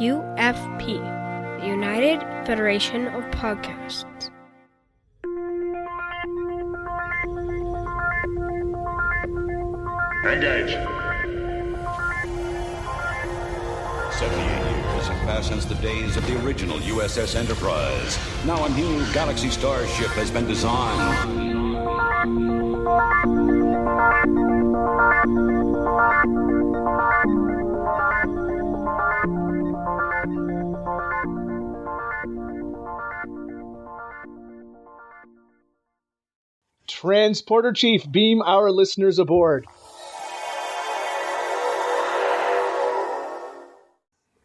UFP, the United Federation of Podcasts. Engage. 78 years have passed since the days of the original USS Enterprise. Now a new Galaxy starship has been designed. Transporter Chief, beam our listeners aboard.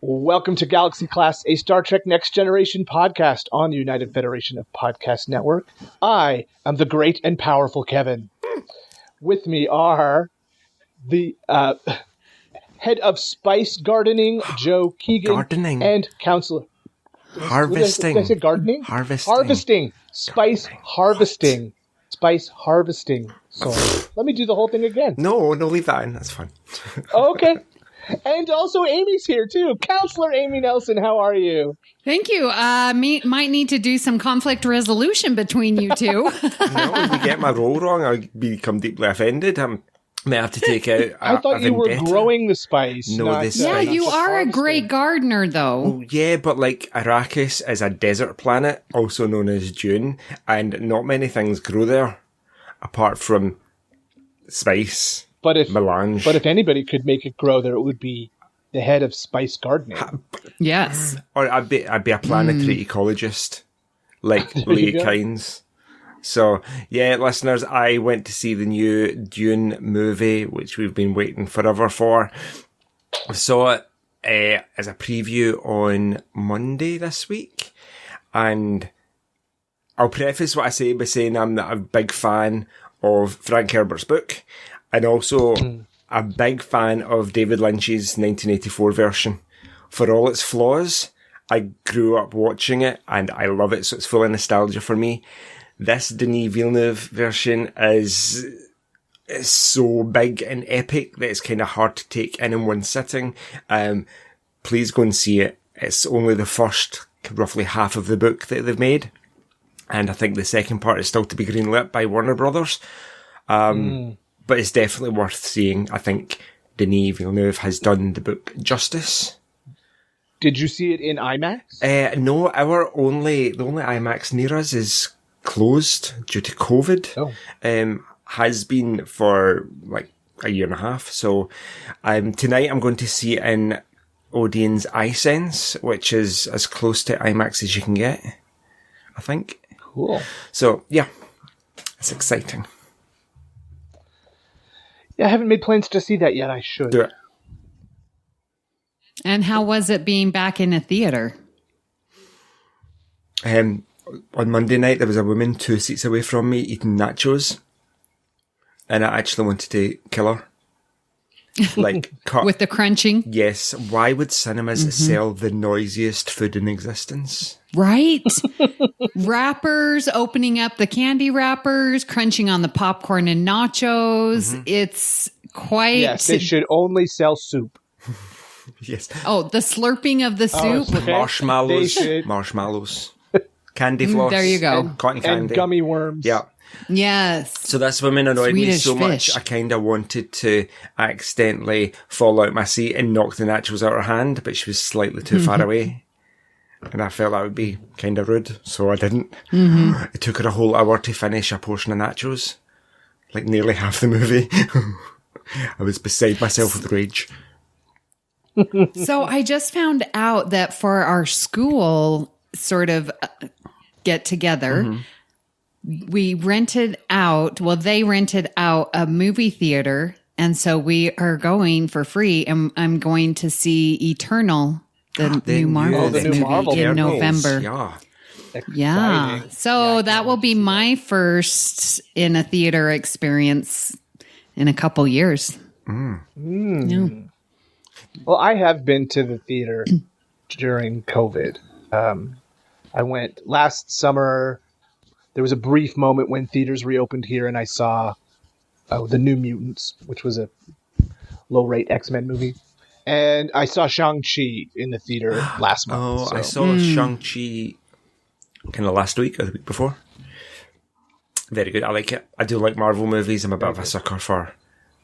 Welcome to Galaxy Class, a Star Trek Next Generation podcast on the United Federation of Podcast Network. I am the great and powerful Kevin. With me are the head of spice gardening, Joe Keegan, Gardening. and counselor. Harvesting. Did I say gardening? Harvesting. Harvesting. Spice harvesting. Spice harvesting. Sorry. Let me do the whole thing again. No, leave that in. That's fine. Okay. And also Amy's here too. Counselor Amy Nelson, how are you? Thank you. Might need to do some conflict resolution between you two. No, if you get my role wrong, I'll become deeply offended. I may have to take out. I thought you were growing the spice. No, not, the spice. Yeah, you are a great gardener, though. Oh, yeah, but like Arrakis is a desert planet, also known as Dune, and not many things grow there, apart from spice. But if melange. But if anybody could make it grow there, it would be the head of spice gardening. Yes. Or I'd be a planetary ecologist, like Leah Kynes. So, yeah, listeners, I went to see the new Dune movie, which we've been waiting forever for. I saw it as a preview on Monday this week. And I'll preface what I say by saying I'm not a big fan of Frank Herbert's book. And also a big fan of David Lynch's 1984 version. For all its flaws, I grew up watching it and I love it, so it's full of nostalgia for me. This Denis Villeneuve version is so big and epic that it's kind of hard to take in one sitting. Please go and see it. It's only the first, roughly half of the book that they've made. And I think the second part is still to be greenlit by Warner Brothers. But it's definitely worth seeing. I think Denis Villeneuve has done the book justice. Did you see it in IMAX? No, the only IMAX near us is closed due to COVID. Oh. Has been for like a year and a half. So tonight I'm going to see it in Odeon's iSense, which is as close to IMAX as you can get, I think. Cool. So, yeah, it's exciting. Yeah, I haven't made plans to see that yet. I should. Do it. And how was it being back in a theater? On Monday night, there was a woman 2 seats away from me eating nachos. And I actually wanted to kill her. Like, with the crunching? Yes. Why would cinemas sell the noisiest food in existence? Right? Wrappers, opening up the candy wrappers, crunching on the popcorn and nachos. It's quite... Yes, they should only sell soup. Yes. Oh, the slurping of the soup? Okay. Marshmallows. Candy floss. There you go. Cotton candy. And gummy worms. Yeah. Yes. So this woman annoyed me Swedish so fish. much, I kind of wanted to accidentally fall out my seat and knock the nachos out of her hand, but she was slightly too far away. And I felt that would be kind of rude, so I didn't. It took her a whole hour to finish a portion of nachos. Like nearly half the movie. I was beside myself with rage. So I just found out that for our school sort of get together, they rented out a movie theater. And so we are going for free. And I'm going to see Eternal, the new Marvel movie in November. Yeah. Yeah. So that will be my first in a theater experience in a couple years. Yeah. Well, I have been to the theater during COVID. I went last summer. There was a brief moment when theaters reopened here, and I saw The New Mutants, which was a low-rate X-Men movie. And I saw Shang-Chi in the theater last month. I saw Shang-Chi kind of last week or the week before. Very good. I like it. I do like Marvel movies. I'm a bit of a sucker for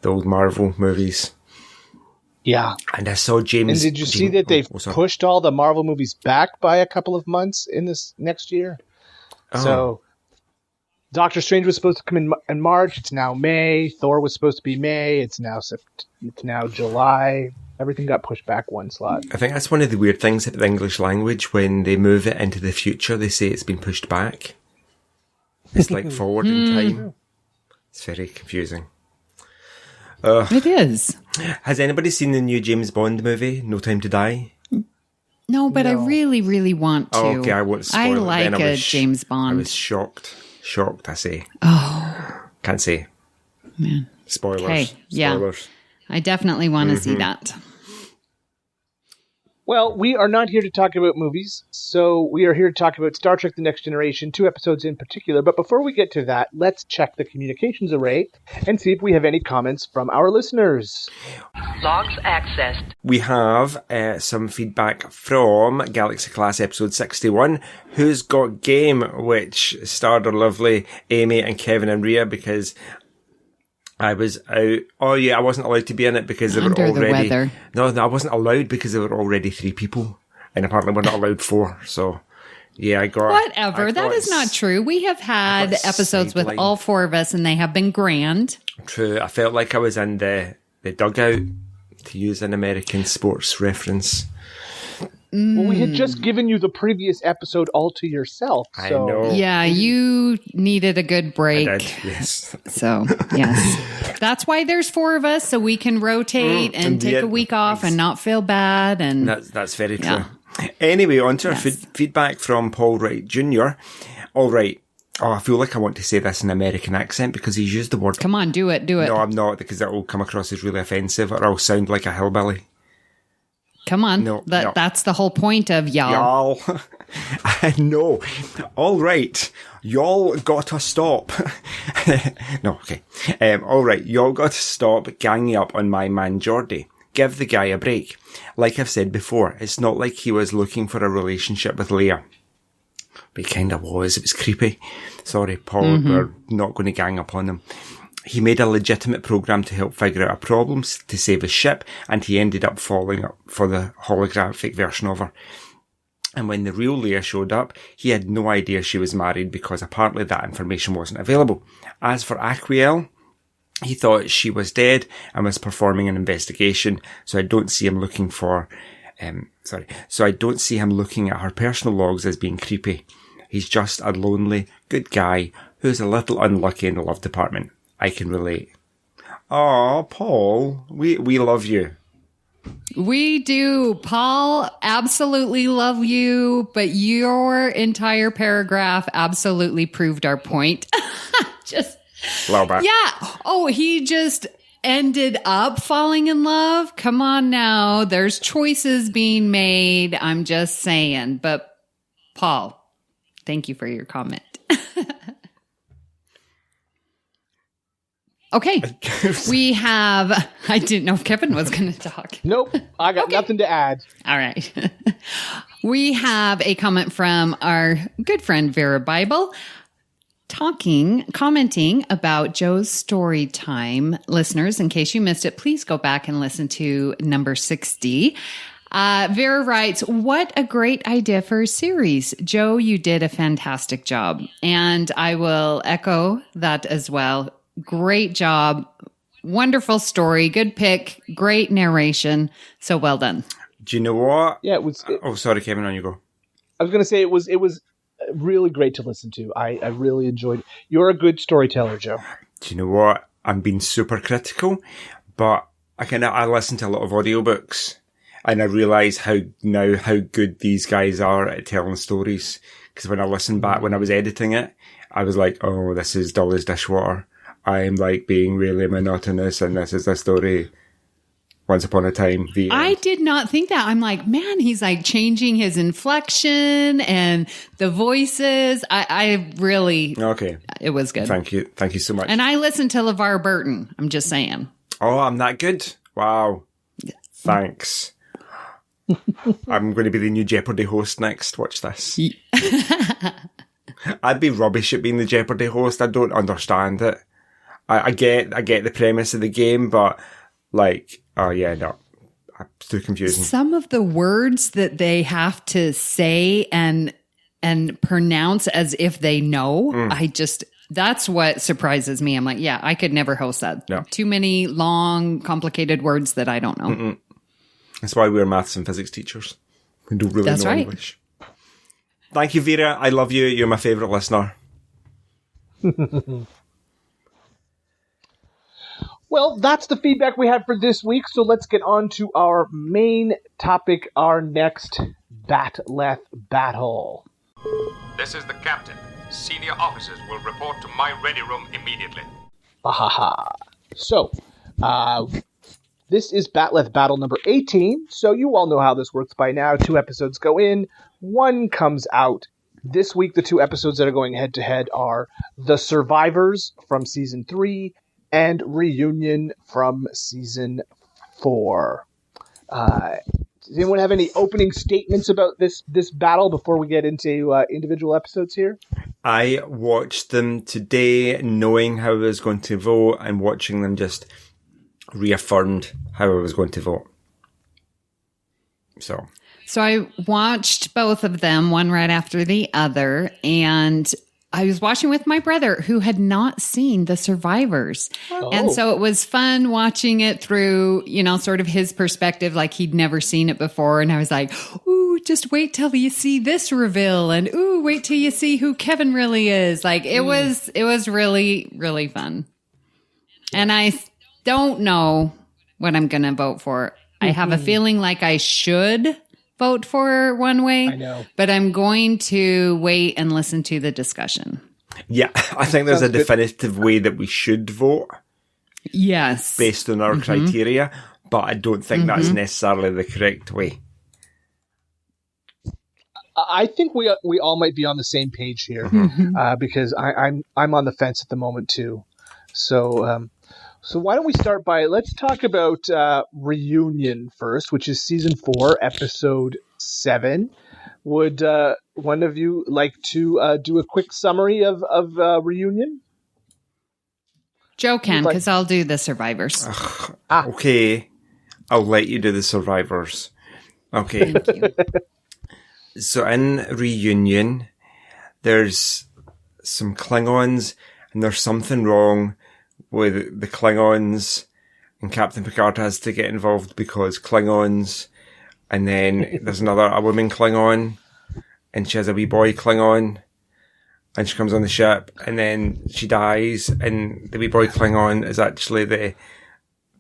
the old Marvel movies. Yeah. And I saw James... And did you see that they've pushed all the Marvel movies back by a couple of months in this next year? Oh. So Doctor Strange was supposed to come in March. It's now May. Thor was supposed to be May. It's now July. Everything got pushed back one slot. I think that's one of the weird things about the English language. When they move it into the future, they say it's been pushed back. It's like forward in time. It's very confusing. It is. Has anybody seen the new James Bond movie, No Time to Die? No, but I really, really want to. Oh, okay, I won't spoil it. I like James Bond. I was shocked. Shocked, I say. Oh. Can't say. Man. Spoilers. Okay, yeah. I definitely want to see that. Well, we are not here to talk about movies, so we are here to talk about Star Trek The Next Generation, 2 episodes in particular. But before we get to that, let's check the communications array and see if we have any comments from our listeners. Logs accessed. We have some feedback from Galaxy Class episode 61, Who's Got Game, which starred our lovely Amy and Kevin and Rhea, because I was out. Oh yeah, I wasn't allowed to be in it because there were already. The weather. No, I wasn't allowed because there were already 3 people, and apparently we're not allowed 4. So, yeah, I got. Whatever. That is not true. We have had episodes with all 4 of us, and they have been grand. True. I felt like I was in the dugout, to use an American sports reference. Well, we had just given you the previous episode all to yourself. So. I know. Yeah, you needed a good break. I did, yes. So, yes. That's why there's 4 of us, so we can rotate and take a week off and not feel bad. And That's very true. Anyway, on to our feedback from Paul Wright Jr. All right. Oh, I feel like I want to say this in an American accent because he's used the word... Come on, do it. No, I'm not, because that will come across as really offensive or I'll sound like a hillbilly. Come on. No. That's the whole point of y'all. Y'all. I know. All right. Y'all gotta stop. No, okay. All right. Y'all gotta stop ganging up on my man Geordie. Give the guy a break. Like I've said before, it's not like he was looking for a relationship with Leia. But he kind of was. It was creepy. Sorry, Paul. We're not going to gang up on him. He made a legitimate program to help figure out her problems to save his ship, and he ended up falling up for the holographic version of her. And when the real Leia showed up, he had no idea she was married because apparently that information wasn't available. As for Aquiel, he thought she was dead and was performing an investigation, so I don't see him looking at her personal logs as being creepy. He's just a lonely, good guy who's a little unlucky in the love department. I can relate. Aw, Paul, we love you. We do. Paul, absolutely love you, but your entire paragraph absolutely proved our point. Just... Low-back. Yeah. Oh, he just ended up falling in love? Come on now. There's choices being made. I'm just saying. But, Paul, thank you for your comment. Okay, we have, I didn't know if Kevin was going to talk. Nope, I got nothing to add. All right. We have a comment from our good friend Vera Bible commenting about Joe's story time. Listeners, in case you missed it, please go back and listen to number 60. Vera writes, what a great idea for a series. Joe, you did a fantastic job. And I will echo that as well. Great job. Wonderful story. Good pick. Great narration. So well done. Do you know what? Yeah, it was. Sorry, Kevin, on you go. I was going to say it was really great to listen to. I really enjoyed it. You're a good storyteller, Joe. Do you know what? I'm being super critical, but I listen to a lot of audiobooks and I realise how good these guys are at telling stories. Because when I listened back, when I was editing it, I was like, oh, this is dull as dishwater. I'm like being really monotonous and this is the story. Once upon a time. I did not think that. I'm like, man, he's like changing his inflection and the voices. I really... Okay. It was good. Thank you. Thank you so much. And I listened to LeVar Burton. I'm just saying. Oh, I'm that good? Wow. Thanks. I'm going to be the new Jeopardy host next. Watch this. I'd be rubbish at being the Jeopardy host. I don't understand it. I get the premise of the game, but like, oh yeah, no. It's too confusing. Some of the words that they have to say and pronounce as if they know, that's what surprises me. I'm like, yeah, I could never host that. No. Too many long, complicated words that I don't know. Mm-mm. That's why we're maths and physics teachers. We don't really know English. Thank you, Vera. I love you. You're my favourite listener. Well, that's the feedback we had for this week, so let's get on to our main topic, our next Batleth battle. This is the captain. Senior officers will report to my ready room immediately. So, this is Batleth battle number 18, so you all know how this works by now. 2 episodes go in, 1 comes out. This week, the 2 episodes that are going head-to-head are The Survivors from Season 3 and Reunion from Season 4. Does anyone have any opening statements about this battle before we get into individual episodes here? I watched them today knowing how I was going to vote, and watching them just reaffirmed how I was going to vote. So I watched both of them, one right after the other, and I was watching with my brother who had not seen The Survivors. Oh. And so it was fun watching it through, sort of his perspective, like he'd never seen it before. And I was like, ooh, just wait till you see this reveal. And ooh, wait till you see who Kevin really is. Like it was really, really fun. And I don't know what I'm going to vote for. I have a feeling like I should vote for one way. I know. But I'm going to wait and listen to the discussion. Yeah, I think there's a definitive way that we should vote. Yes. Based on our criteria, but I don't think that's necessarily the correct way. I think we all might be on the same page here because I'm on the fence at the moment too. So why don't we start by, let's talk about Reunion first, which is Season 4, Episode 7. Would one of you like to do a quick summary of Reunion? Joe can, because I'll do The Survivors. Okay. I'll let you do The Survivors. Okay. Thank you. So in Reunion, there's some Klingons, and there's something wrong with the Klingons, and Captain Picard has to get involved because Klingons, and then there's a woman Klingon, and she has a wee boy Klingon, and she comes on the ship, and then she dies, and the wee boy Klingon is actually the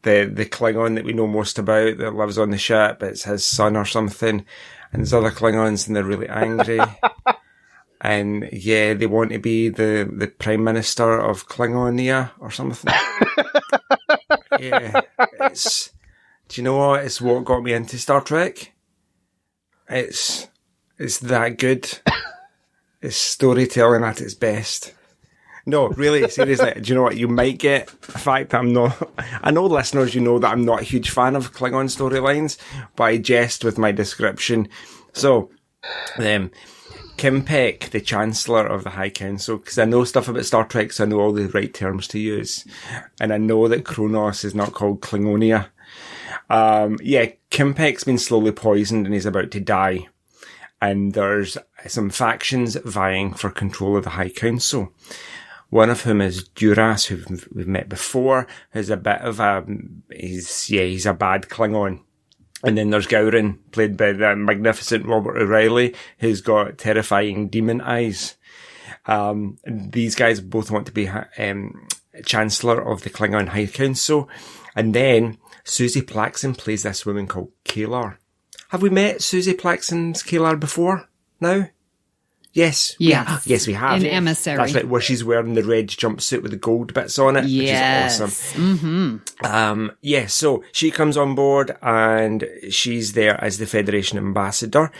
Klingon that we know most about that lives on the ship. It's his son or something, and there's other Klingons, and they're really angry. And yeah, they want to be the Prime Minister of Klingonia or something. Yeah. Do you know what? It's what got me into Star Trek. It's that good. It's storytelling at its best. No, really, seriously, do you know what? You might get the fact that I know listeners, that I'm not a huge fan of Klingon storylines, but I jest with my description. So, Kim Peck, the Chancellor of the High Council, because I know stuff about Star Trek, so I know all the right terms to use. And I know that Kronos is not called Klingonia. Kim Peck's been slowly poisoned and he's about to die. And there's some factions vying for control of the High Council. One of whom is Duras, who we've met before, who's a bit of he's a bad Klingon. And then there's Gowron, played by the magnificent Robert O'Reilly, who's got terrifying demon eyes. These guys both want to be Chancellor of the Klingon High Council. And then Susie Plaxton plays this woman called Kalar. Have we met Susie Plaxton's Kalar before now? Yes. Yes, we have. In Emissary. That's right, where she's wearing the red jumpsuit with the gold bits on it, yes. Which is awesome. So she comes on board and she's there as the Federation ambassador,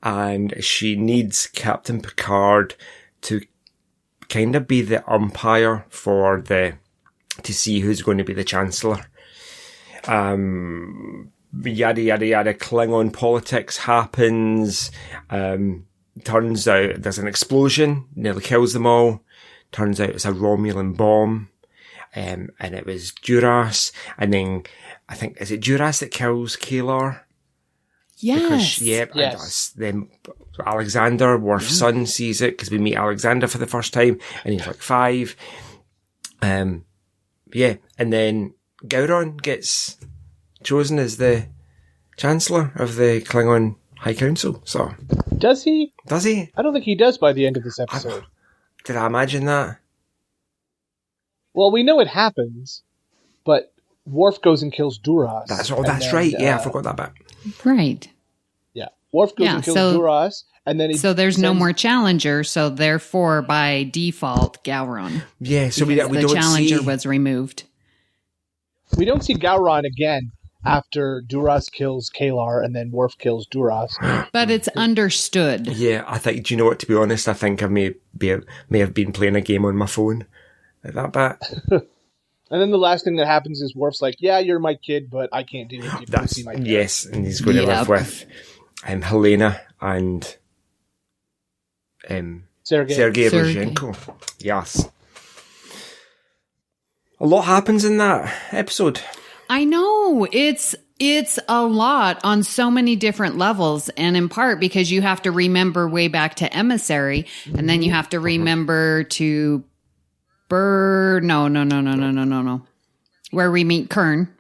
and she needs Captain Picard to kind of be the umpire to see who's going to be the Chancellor. yada, yada, yada, Klingon politics happens. Turns out there's an explosion, nearly kills them all. Turns out it's a Romulan bomb. And it was Duras. And then, I think, is it Duras that kills Kalar? Yes. Yes. Then Alexander, Worf's son, sees it, because we meet Alexander for the first time, and he's like 5. And then Gowron gets chosen as the Chancellor of the Klingon High Council. So Does he? Does he? I don't think he does by the end of this episode. Did I imagine that? Well, we know it happens, but Worf goes and kills Duras. That's right. Yeah, I forgot that bit. Right. Yeah. Worf goes and kills Duras, and then So there's no more Challenger, so therefore, by default, Gowron. Yeah, so we don't the Challenger see... was removed. We don't see Gowron again after Duras kills Kalar, and then Worf kills Duras. But it's understood. Yeah, I think, do you know what, to be honest, I think I may have been playing a game on my phone at that bit. And then the last thing that happens is Worf's like, yeah, you're my kid, but I can't deal with you. That's, see my parents. Yes, and he's going to live with Helena and Sergei Rozhenko. Yes. A lot happens in that episode. I know. It's a lot on so many different levels, and in part because you have to remember way back to Emissary, and then you have to remember to No. Where we meet Kern.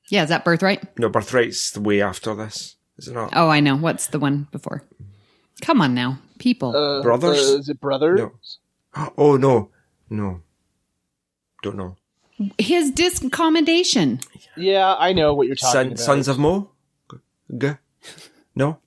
Yeah, is that Birthright? No, Birthright's the way after this, is it not? Oh, I know. What's the one before? Come on now, people. Brothers? Is it Brothers? No. Oh, no. Don't know. His discommendation. Yeah, I know what you're talking about. Sons of Mo? No?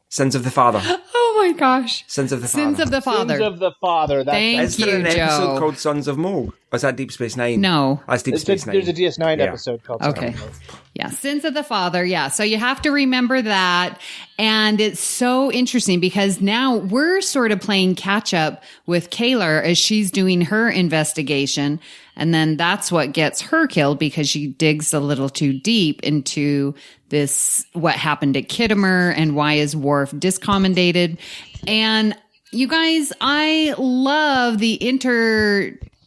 Sins of the Father. Oh my gosh. Sins of the Father. Sins of the Father. Sins of the Father. Thank Is there you, an episode Joe. called Sons of Mo? Or is that Deep Space Nine? No. That's Deep Space Nine. There's a DS9 episode called Sons Okay. of Mo. Yeah, Sins of the Father. Yeah. So you have to remember that. And it's so interesting because now we're sort of playing catch up with Kalar as she's doing her investigation. And then that's what gets her killed because she digs a little too deep into this, what happened at Kittimer and why is Worf discommendated. And you guys, I love the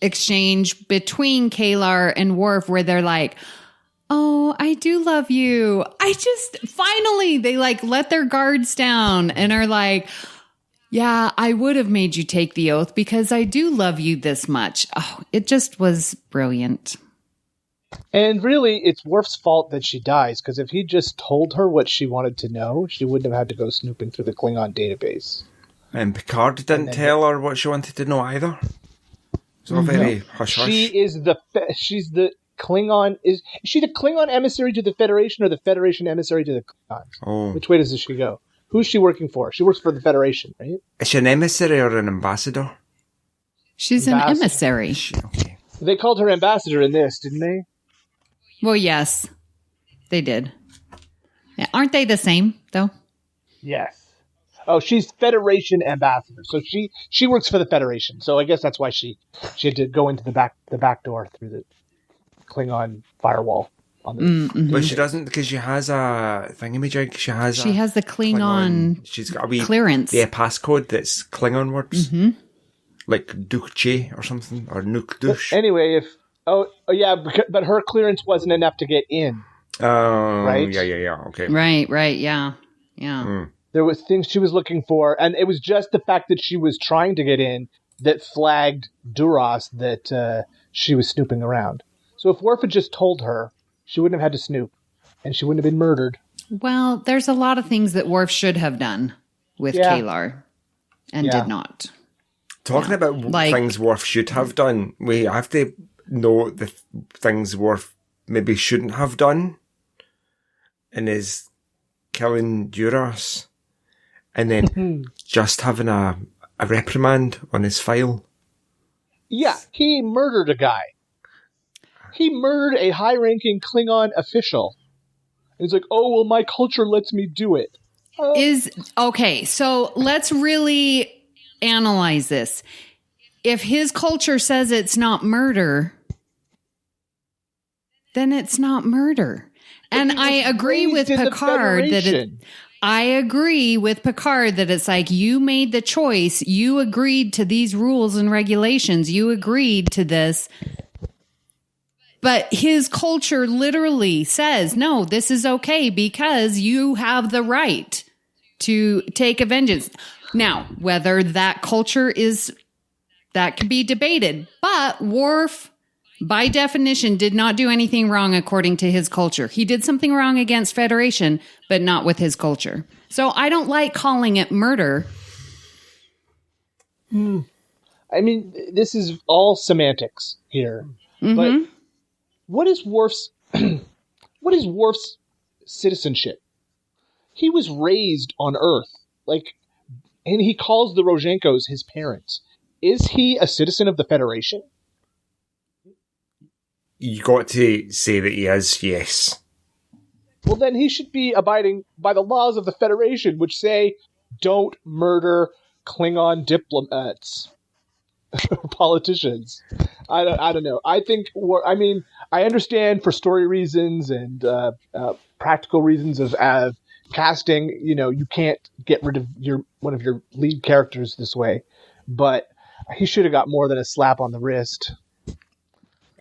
exchange between Kalar and Worf where they're like, oh, I do love you. Finally, they like let their guards down and are like, yeah, I would have made you take the oath because I do love you this much. Oh, it just was brilliant. And really, it's Worf's fault that she dies, because if he just told her what she wanted to know, she wouldn't have had to go snooping through the Klingon database. And Picard didn't tell her what she wanted to know either. It's all very hush-hush. She's the Klingon. Is she the Klingon emissary to the Federation or the Federation emissary to the Klingons? Oh. Which way does she go? Who's she working for? She works for the Federation, right? Is she an emissary or an ambassador? She's an emissary. Okay. They called her ambassador in this, didn't they? Well, yes, they did. Yeah, aren't they the same, though? Yes. Oh, she's Federation ambassador. So she works for the Federation. So I guess that's why she had to go into the back door through the Klingon firewall. On the But she doesn't, because she has a thingamajig. She has the Klingon she's got a wee clearance. Yeah, passcode that's Klingon words. Mm-hmm. Like Dukche or something, or Nuk Dush. Anyway, but her clearance wasn't enough to get in. Right? Yeah, okay. Right, yeah. There was things she was looking for, and it was just the fact that she was trying to get in that flagged Duras that she was snooping around. So if Worf had just told her, she wouldn't have had to snoop, and she wouldn't have been murdered. Well, there's a lot of things that Worf should have done with Kalar, and did not. Talking about things Worf should have done, we have to know the things Worf maybe shouldn't have done, and is killing Duras, and then just having a reprimand on his file. Yeah, he murdered a guy. He murdered a high-ranking Klingon official. He's like, oh, well, my culture lets me do it. Okay, so let's really analyze this. If his culture says it's not murder, then it's not murder. And I agree with Picard that it's like, you made the choice. You agreed to these rules and regulations. You agreed to this. But his culture literally says, no, this is okay because you have the right to take a vengeance. Now, whether that culture that can be debated, but Worf, by definition, did not do anything wrong according to his culture. He did something wrong against Federation, but not with his culture. So I don't like calling it murder. I mean, this is all semantics here. But what is Worf's citizenship? He was raised on Earth, and he calls the Rozhenkos his parents. Is he a citizen of the Federation? You got to say that he is, yes. Well, then he should be abiding by the laws of the Federation, which say, don't murder Klingon diplomats or politicians. I don't know. I think, I understand for story reasons and practical reasons of casting, you can't get rid of one of your lead characters this way, but he should have got more than a slap on the wrist.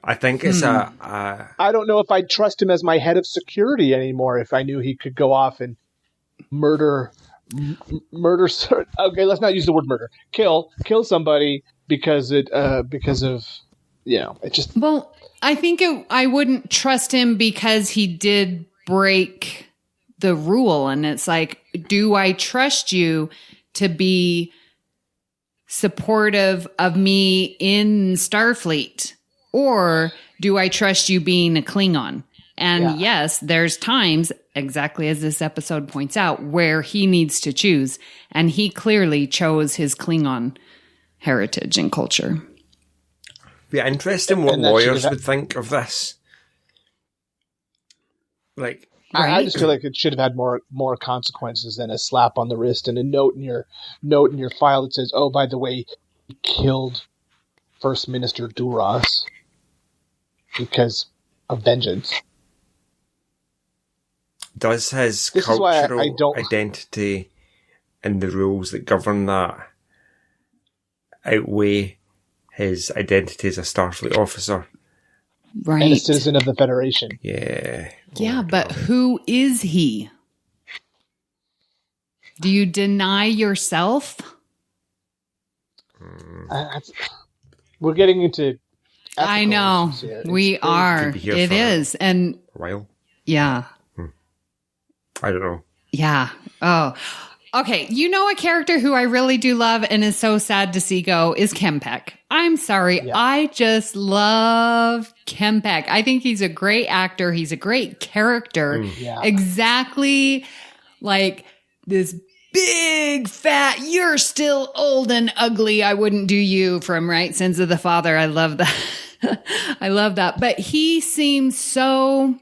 I think it's I don't know if I'd trust him as my head of security anymore if I knew he could go off and murder. Okay, let's not use the word murder. Kill somebody because of it just. Well, I think I wouldn't trust him because he did break the rule, and it's like, do I trust you to be supportive of me in Starfleet? Or do I trust you being a Klingon? And yes, there's times, exactly as this episode points out, where he needs to choose. And he clearly chose his Klingon heritage and culture. Be interesting what lawyers would think of this. I just feel like it should have had more consequences than a slap on the wrist and a note in your file that says, "Oh, by the way, he killed First Minister Duras because of vengeance." Does his cultural identity and the rules that govern that outweigh his identity as a Starfleet officer? Right. And a citizen of the Federation. Yeah. Yeah, but who is he? Do you deny yourself? We're getting into... I know. We are. It is. And a while. Yeah. I don't know. Yeah. Oh. Okay. You know, a character who I really do love and is so sad to see go is Kempek. I'm sorry. Yeah. I just love Kempek. I think he's a great actor. He's a great character. Yeah. Exactly like this big, fat, you're still old and ugly, I wouldn't do you from Sins of the Father. I love that. I love that. But he seems to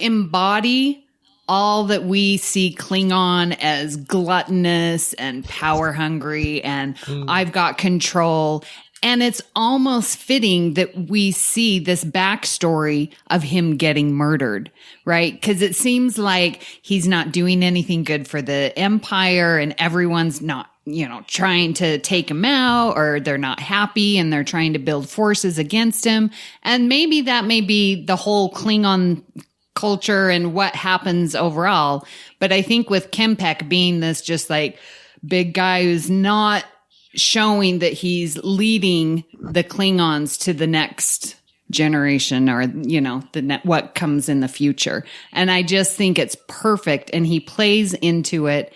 embody all that we see Klingon as gluttonous and power hungry and I've got control. And it's almost fitting that we see this backstory of him getting murdered, right? Because it seems like he's not doing anything good for the Empire and everyone's not, trying to take him out, or they're not happy and they're trying to build forces against him. And maybe that may be the whole Klingon culture and what happens overall. But I think with Kempek being this just big guy who's not showing that he's leading the Klingons to the next generation or, what comes in the future. And I just think it's perfect. And he plays into it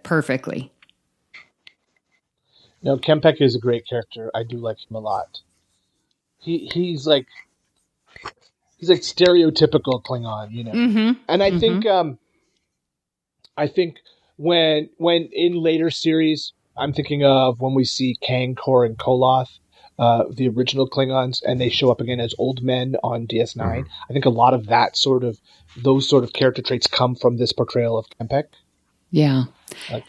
perfectly. No, Kempek is a great character. I do like him a lot. He's stereotypical Klingon, Mm-hmm. And I think when in later series, I'm thinking of when we see Kang, Kor, and Koloth, the original Klingons, and they show up again as old men on DS9. Mm-hmm. I think a lot of those sort of character traits come from this portrayal of Kempek. Yeah.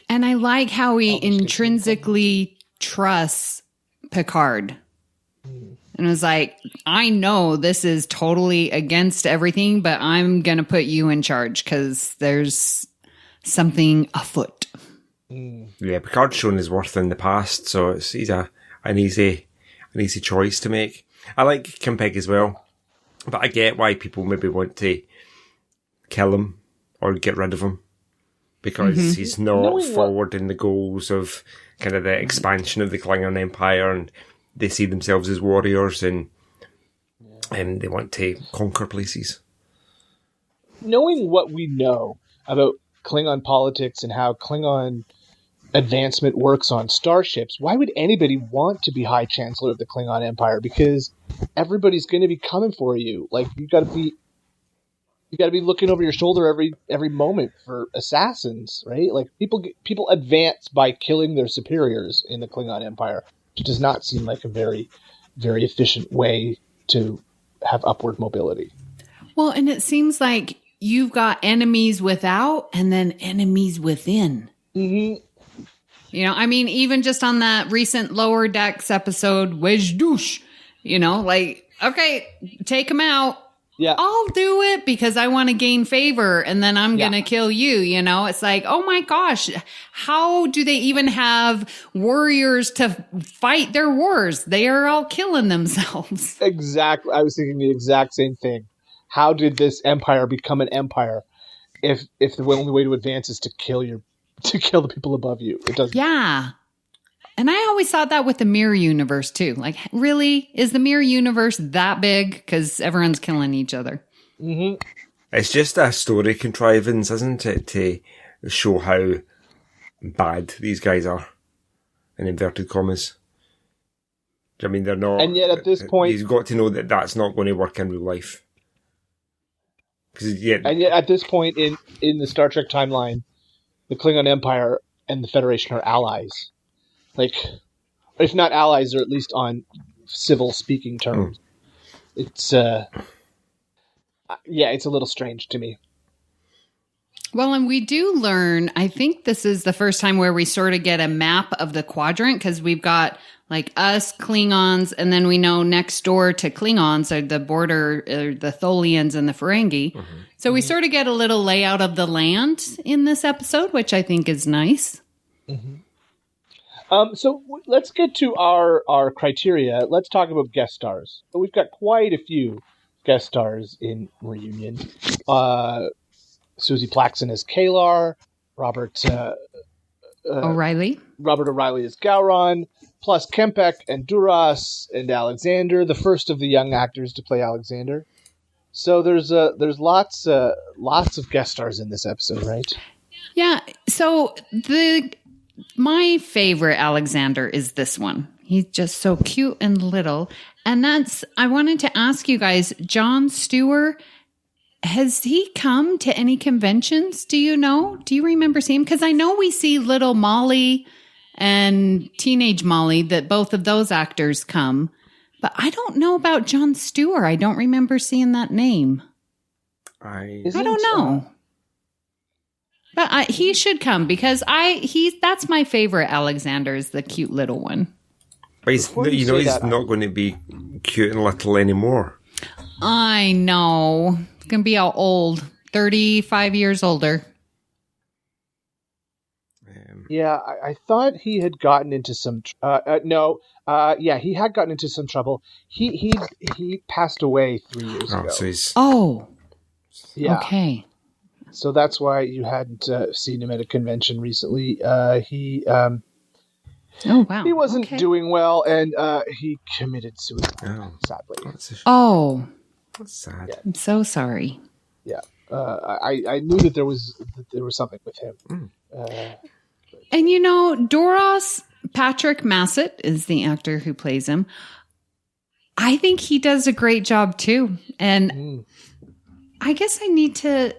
And I like how he intrinsically trusts Picard. And it was like, I know this is totally against everything, but I'm going to put you in charge because there's something afoot. Yeah, Picard's shown his worth in the past, so he's an easy choice to make. I like Kim Pegg as well, but I get why people maybe want to kill him or get rid of him, because he's not forwarding the goals of kind of the expansion of the Klingon Empire, and they see themselves as warriors and they want to conquer places. Knowing what we know about Klingon politics and how Klingon advancement works on starships, why would anybody want to be High Chancellor of the Klingon Empire? Because everybody's going to be coming for you. Like, you got to be looking over your shoulder every moment for assassins, right? Like, people advance by killing their superiors in the Klingon Empire. It does not seem like a very, very efficient way to have upward mobility. Well, and it seems like you've got enemies without and then enemies within. Mm-hmm. You know, I mean, even just on that recent Lower Decks episode, Wej douche, you know, like, okay, take him out. Yeah. I'll do it because I want to gain favor and then I'm going to kill you. You know, it's like, oh my gosh, how do they even have warriors to fight their wars? They are all killing themselves. Exactly. I was thinking the exact same thing. How did this empire become an empire if the only way to advance is to kill the people above you? It doesn't. Yeah. And I always thought that with the mirror universe too. Like, really? Is the mirror universe that big? Because everyone's killing each other. Mm-hmm. It's just a story contrivance, isn't it, to show how bad these guys are, in inverted commas. I mean, they're not... And yet at this point... You've got to know that that's not going to work in real life. And yet at this point in the Star Trek timeline, the Klingon Empire and the Federation are allies. Like, if not allies, or at least on civil speaking terms. It's, it's a little strange to me. Well, and we do learn, I think this is the first time where we sort of get a map of the quadrant, because we've got like us, Klingons, and then we know next door to Klingons are the border, the Tholians and the Ferengi. Mm-hmm. So we sort of get a little layout of the land in this episode, which I think is nice. Mm-hmm. So let's get to our criteria. Let's talk about guest stars. We've got quite a few guest stars in Reunion. Susie Plaxton as Kalar, Robert O'Reilly as Gowron, plus Kempek and Duras and Alexander, the first of the young actors to play Alexander. So there's lots of guest stars in this episode, right? Yeah. So my favorite Alexander is this one. He's just so cute and little. And I wanted to ask you guys, Jon Stewart, has he come to any conventions? Do you know? Do you remember seeing him? Because I know we see little Molly and teenage Molly, that both of those actors come. But I don't know about Jon Stewart. I don't remember seeing that name. I don't know. But he should come because that's my favorite Alexander, is the cute little one. But he's not going to be cute and little anymore. I know. He's going to be all old, 35 years older. Yeah, I thought he had gotten into some... he had gotten into some trouble. He passed away 3 years ago. Yeah. Okay. So that's why you hadn't seen him at a convention recently. He wasn't doing well, and he committed suicide, sadly. That's sad. Yeah. I'm so sorry. Yeah, I knew that there was something with him. And you know, Doros Patrick Massett is the actor who plays him. I think he does a great job too, and I guess I need to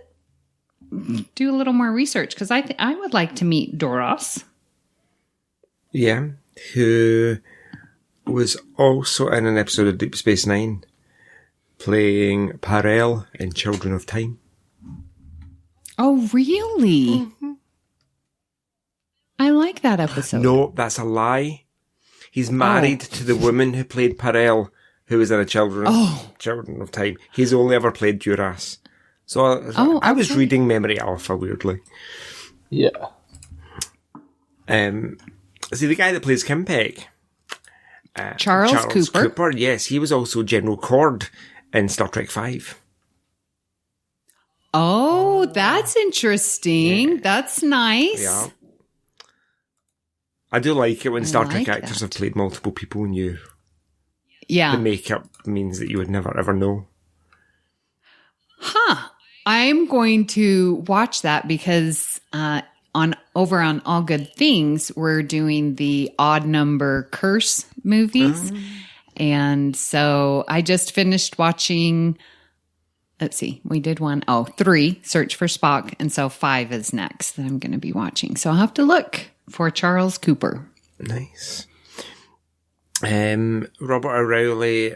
do a little more research because I would like to meet Doros. Yeah, who was also in an episode of Deep Space Nine, playing Parel in Children of Time. Oh, really? Mm-hmm. I like that episode. No, that's a lie. He's married to the woman who played Perel, who was in a Children of Time. He's only ever played Duras. So I was reading Memory Alpha weirdly. Yeah. See, the guy that plays Kim Peck, Charles Cooper. Yes, he was also General Cord in Star Trek V. Oh, that's interesting. Yeah. That's nice. Yeah. I do like it when Star Trek actors have played multiple people and the makeup means that you would never ever know. Huh. I'm going to watch that because over on All Good Things, we're doing the Odd Number Curse movies. And so I just finished watching, let's see, we did 3, Search for Spock. And so 5 is next that I'm going to be watching. So I'll have to look for Charles Cooper. Nice. Robert O'Reilly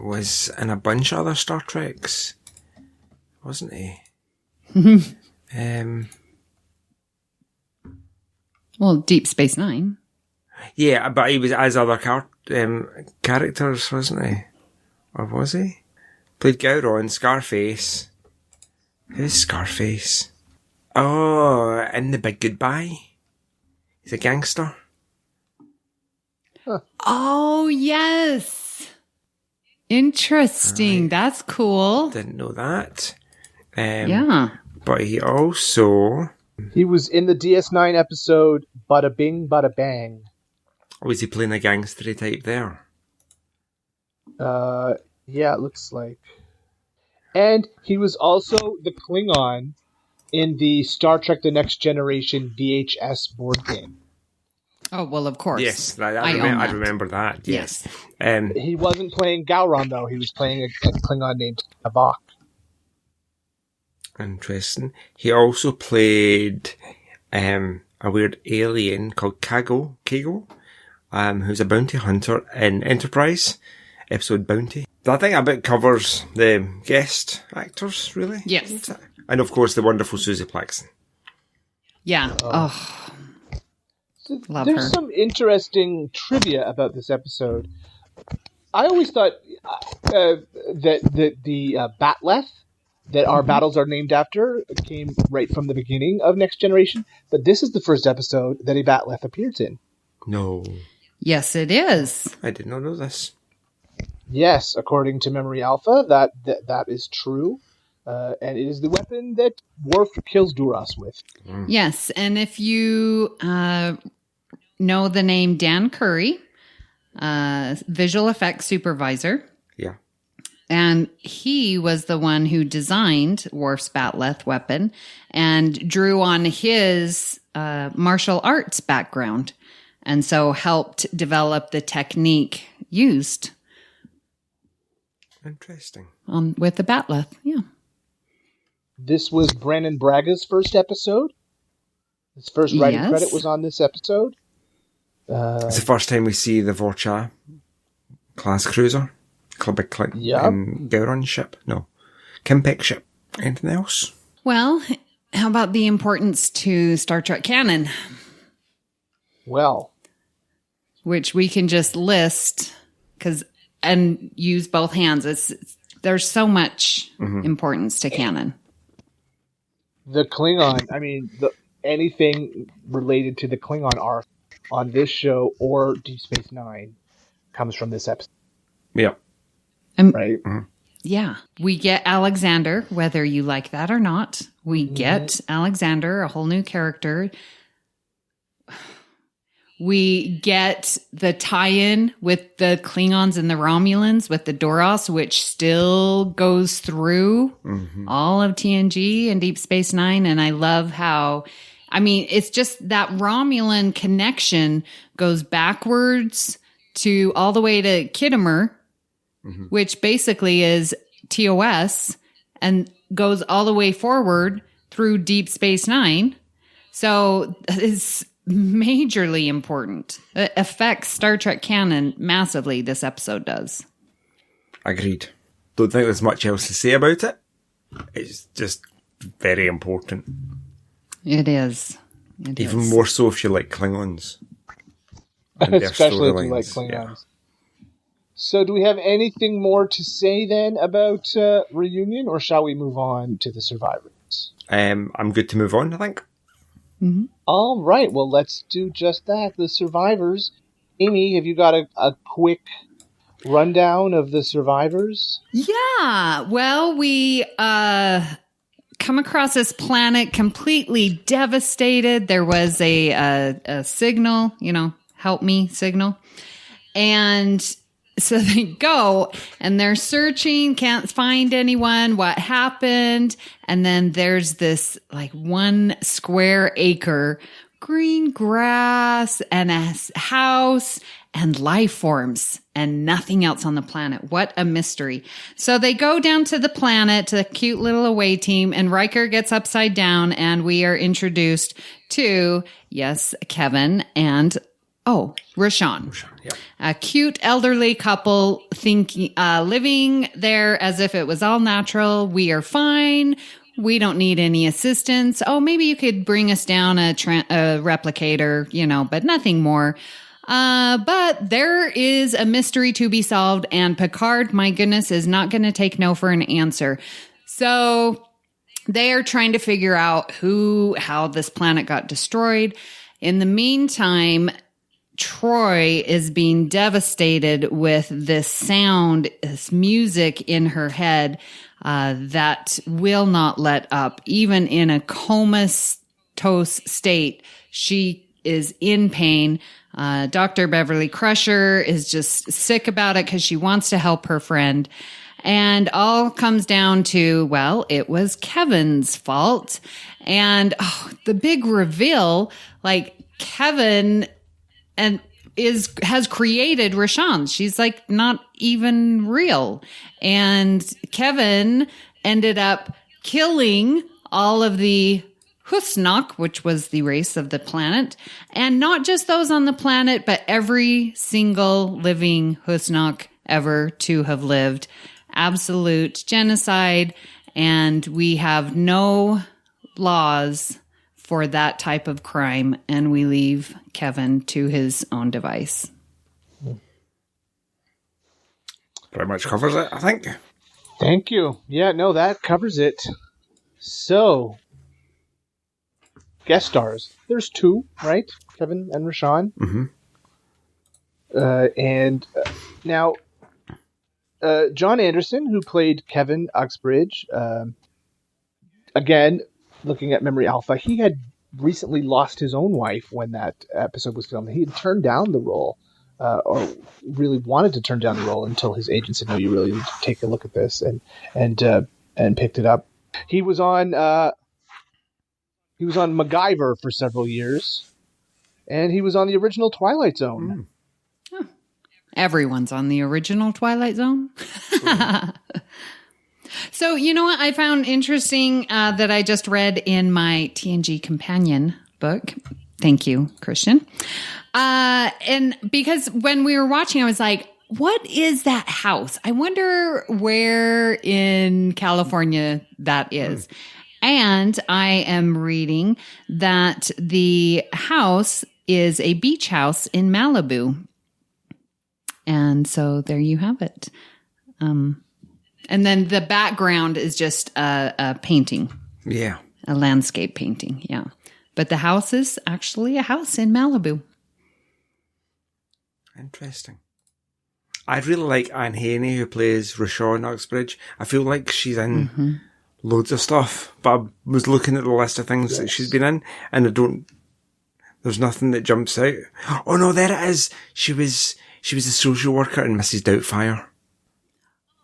was in a bunch of other Star Treks, wasn't he? Well, Deep Space Nine. Yeah, but he was as other characters, wasn't he? Or was he? Played Gowron, Scarface. Who's Scarface? Oh, in The Big Goodbye. He's a gangster. Huh. Oh, yes. Interesting. Right. That's cool. Didn't know that. Yeah. But he also... He was in the DS9 episode Bada Bing, Bada Bang. Or was he playing a gangstery type there? Yeah, it looks like. And he was also the Klingon in the Star Trek The Next Generation VHS board game. Oh, well, of course. Yes, I remember that. Yes. He wasn't playing Gowron, though. He was playing a Klingon named Avok. Interesting. He also played a weird alien called Kago, who's a bounty hunter in Enterprise, episode Bounty. I think that bit covers the guest actors, really. Yes. And, of course, the wonderful Susie Plaxton. Yeah. Love There's her. some interesting trivia about this episode. I always thought that the Batleth that our battles are named after came right from the beginning of Next Generation, but this is the first episode that a Batleth appears in. No. Yes, it is. I did not know this. Yes, according to Memory Alpha, that is true. And it is the weapon that Worf kills Duras with. Yes, and if you know the name Dan Curry, visual effects supervisor. Yeah. And he was the one who designed Worf's Batleth weapon and drew on his martial arts background, and so helped develop the technique used. Interesting. With the Batleth, yeah. This was Brandon Braga's first episode. His first writing credit was on this episode. It's the first time we see the Vorcha class cruiser. Gowron ship. No. Kimpek ship. Anything else? Well, how about the importance to Star Trek canon? Well. Which we can just list and use both hands. There's so much importance to canon. The Klingon, anything related to the Klingon arc on this show or Deep Space Nine comes from this episode. Yeah. Right? Mm-hmm. Yeah. We get Alexander, whether you like that or not. We get Alexander, a whole new character. We get the tie-in with the Klingons and the Romulans with the Doros, which still goes through all of TNG and Deep Space Nine. And I love how, it's just that Romulan connection goes backwards to all the way to Khitomer, which basically is TOS, and goes all the way forward through Deep Space Nine. So it's majorly important. It affects Star Trek canon massively, this episode does. Agreed. Don't think there's much else to say about it. It's just very important. It is. Even more so if you like Klingons. and their especially if you like storylines. Klingons. So do we have anything more to say then about Reunion, or shall we move on to the survivors? I'm good to move on, I think. Mm-hmm. All right, well, let's do just that. The survivors. Amy, have you got a quick rundown of the survivors? Yeah. Well, we come across this planet completely devastated. There was a signal, help me signal. And so they go and they're searching, can't find anyone, what happened. And then there's this 1 square acre green grass and a house and life forms and nothing else on the planet. What a mystery. So they go down to the planet, to the cute little away team, and Riker gets upside down and we are introduced to, yes, Kevin and Rashon. Yeah. A cute elderly couple living there as if it was all natural. We are fine. We don't need any assistance. Oh, maybe you could bring us down a replicator, but nothing more. But there is a mystery to be solved, and Picard, my goodness, is not going to take no for an answer. So they are trying to figure out how this planet got destroyed. In the meantime, Troy is being devastated with this sound, this music in her head that will not let up. Even in a comatose state, she is in pain. Dr. Beverly Crusher is just sick about it because she wants to help her friend. And all comes down to, it was Kevin's fault. And the big reveal, Kevin has created Rashon. She's not even real. And Kevin ended up killing all of the Husnak, which was the race of the planet, and not just those on the planet, but every single living Husnak ever to have lived. Absolute genocide, and we have no laws for that type of crime, and we leave Kevin to his own device. Pretty much covers it, I think. Thank you. Yeah, no, that covers it. So, guest stars. There's 2, right? Kevin and Rashon. Mm-hmm. Now, John Anderson, who played Kevin Uxbridge, again, looking at Memory Alpha, he had recently lost his own wife when that episode was filmed. He had turned down the role, or really wanted to turn down the role until his agent said, "No, you really need to take a look at this," and picked it up. He was on MacGyver for several years, and he was on the original Twilight Zone. Oh. Everyone's on the original Twilight Zone. So, you know what I found interesting that I just read in my TNG Companion book? Thank you, Christian. And because when we were watching, I was like, what is that house? I wonder where in California that is. And I am reading that the house is a beach house in Malibu. And so there you have it. And then the background is just a painting. Yeah. A landscape painting, yeah. But the house is actually a house in Malibu. Interesting. I really like Anne Haney, who plays Rashon Uxbridge. I feel like she's in loads of stuff, but I was looking at the list of things that she's been in, and there's nothing that jumps out. Oh no, there it is. She was a social worker in Mrs. Doubtfire.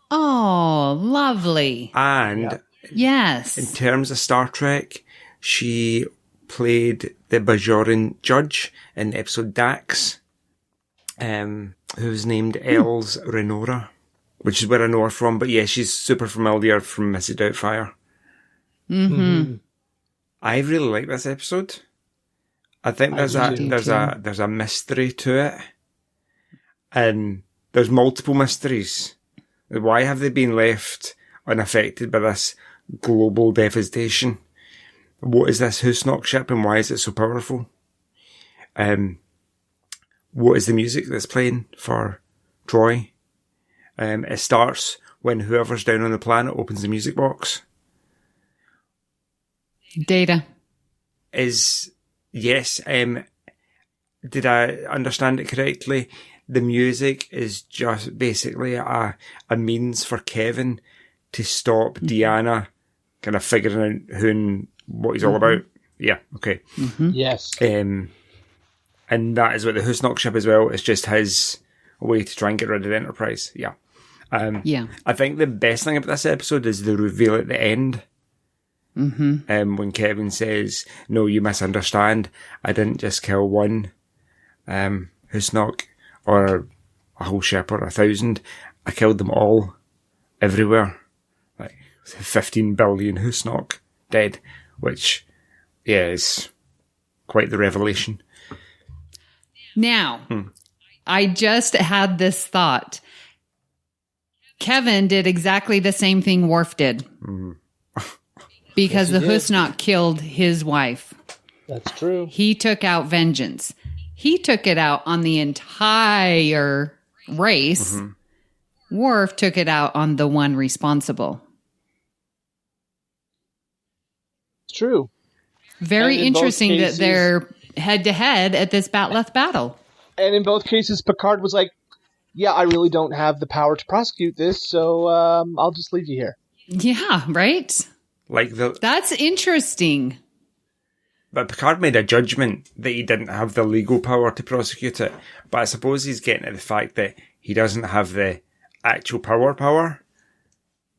Oh, lovely. And yes, in terms of Star Trek, she played the Bajoran judge in the episode Dax, who was named Els Renora, which is where I know her from. But yeah, she's super familiar from Mrs. Doubtfire. Mm-hmm. I really like this episode. I think there's a mystery to it, and there's multiple mysteries. Why have they been left unaffected by this global devastation? What is this Husnock ship, and why is it so powerful? what is the music that's playing for Troy? It starts when whoever's down on the planet opens the music box. Data. Yes. Did I understand it correctly? The music is just basically a means for Kevin to stop Deanna kind of figuring out who and what he's all about. Yeah, okay. Yes. And that is what the Husnock ship as well. It's just his way to try and get rid of the Enterprise. Yeah. I think the best thing about this episode is the reveal at the end. When Kevin says, "No, you misunderstand. I didn't just kill one Husnock or a whole ship or 1,000. I killed them all, everywhere. Like 15 billion Husnock dead," which, yeah, is quite the revelation. Now, I just had this thought. Kevin did exactly the same thing Worf did. Because the Husnock killed his wife. That's true. He took out vengeance. He took it out on the entire race. Worf took it out on the one responsible. It's true. Very interesting that they're head-to-head at this Batleth battle. And in both cases, Picard was like, yeah, I really don't have the power to prosecute this, so I'll just leave you here. Yeah, right? That's interesting. But Picard made a judgment that he didn't have the legal power to prosecute it. But I suppose he's getting at the fact that he doesn't have the actual power.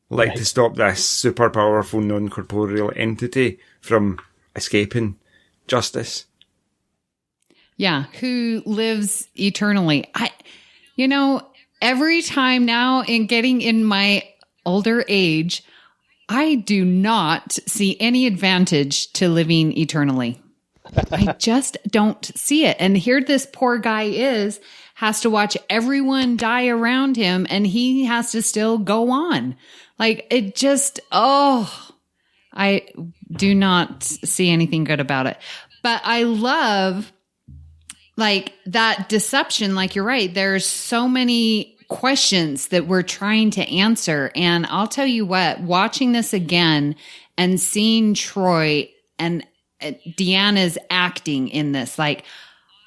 Like to stop this super powerful non-corporeal entity from escaping justice. Yeah, who lives eternally. Every time now in getting in my older age, I do not see any advantage to living eternally. I just don't see it. And here this poor guy has to watch everyone die around him, and he has to still go on. Like, it just, I do not see anything good about it. But I love, like, that deception. Like, you're right. There's so many questions that we're trying to answer. And I'll tell you what, watching this again and seeing Troy and Deanna's acting in this, like,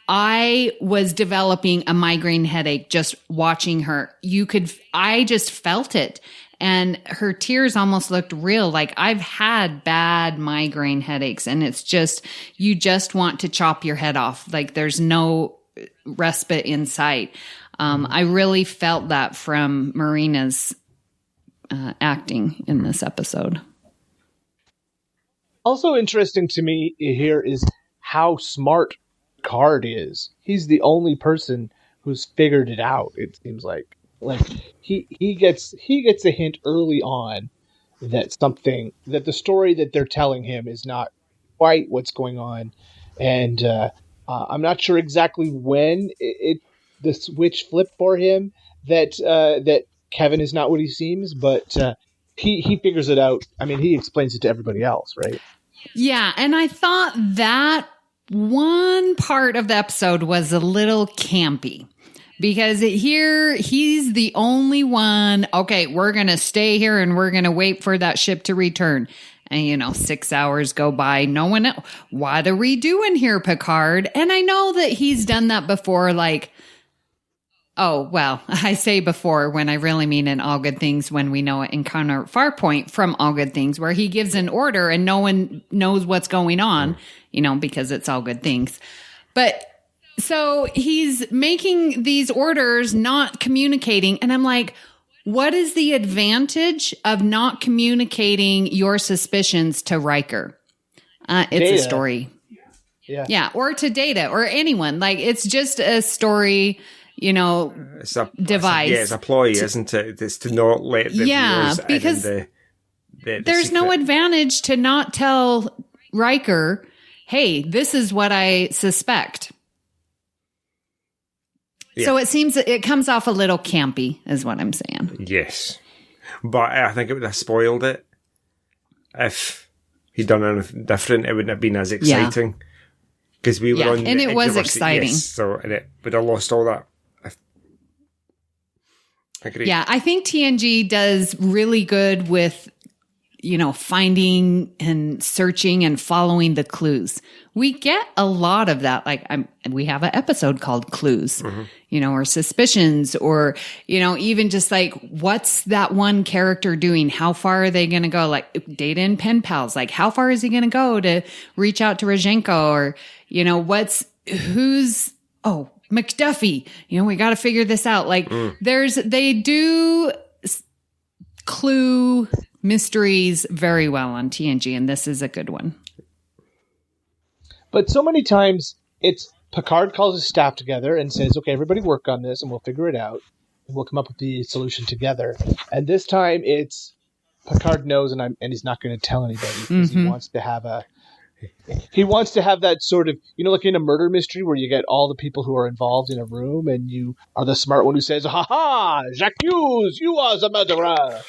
I was developing a migraine headache just watching her. I just felt it. And her tears almost looked real. Like, I've had bad migraine headaches, and it's just, you just want to chop your head off. Like, there's no respite in sight. I really felt that from Marina's acting in this episode. Also interesting to me here is how smart Picard is. He's the only person who's figured it out, it seems like. Like, he gets a hint early on that the story that they're telling him is not quite what's going on. And I'm not sure exactly when the switch flipped for him that Kevin is not what he seems, but he figures it out. I mean, he explains it to everybody else, right? Yeah, and I thought that one part of the episode was a little campy. Because here, he's the only one, okay, we're going to stay here and we're going to wait for that ship to return. And, 6 hours go by. No one else. What are we doing here, Picard? And I know that he's done that before, like, oh, well, I say before when I really mean in All Good Things, when we know it in Connor Farpoint from All Good Things, where he gives an order and no one knows what's going on, because it's All Good Things. But so he's making these orders, not communicating. And I'm like, what is the advantage of not communicating your suspicions to Riker? It's Data. A story. Yeah. Or to Data or anyone. Like, it's just a story, it's a device. It's a ploy, isn't it? It's to not let the viewers because in the there's secret. no advantage to not tell Riker, hey, this is what I suspect. Yeah. So it comes off a little campy, is what I'm saying. Yes. But I think it would have spoiled it. If he'd done anything different, it wouldn't have been as exciting. Because we were on and the it edge was of our seat, exciting. yes, so and it would have lost all that. I agree. Yeah, I think TNG does really good with, finding and searching and following the clues. We get a lot of that. Like we have an episode called Clues, or Suspicions, or, even just like, what's that one character doing? How far are they going to go? Like Data and Pen Pals, like how far is he going to go to reach out to Rajenko? Or, McDuffie, we got to figure this out. Like they do clue mysteries very well on TNG, and this is a good one. But so many times it's Picard calls his staff together and says, okay, everybody work on this and we'll figure it out and we'll come up with the solution together. And this time it's Picard knows and he's not going to tell anybody because he wants to have that sort of, like in a murder mystery where you get all the people who are involved in a room and you are the smart one who says, ha, Jacques, you are the murderer.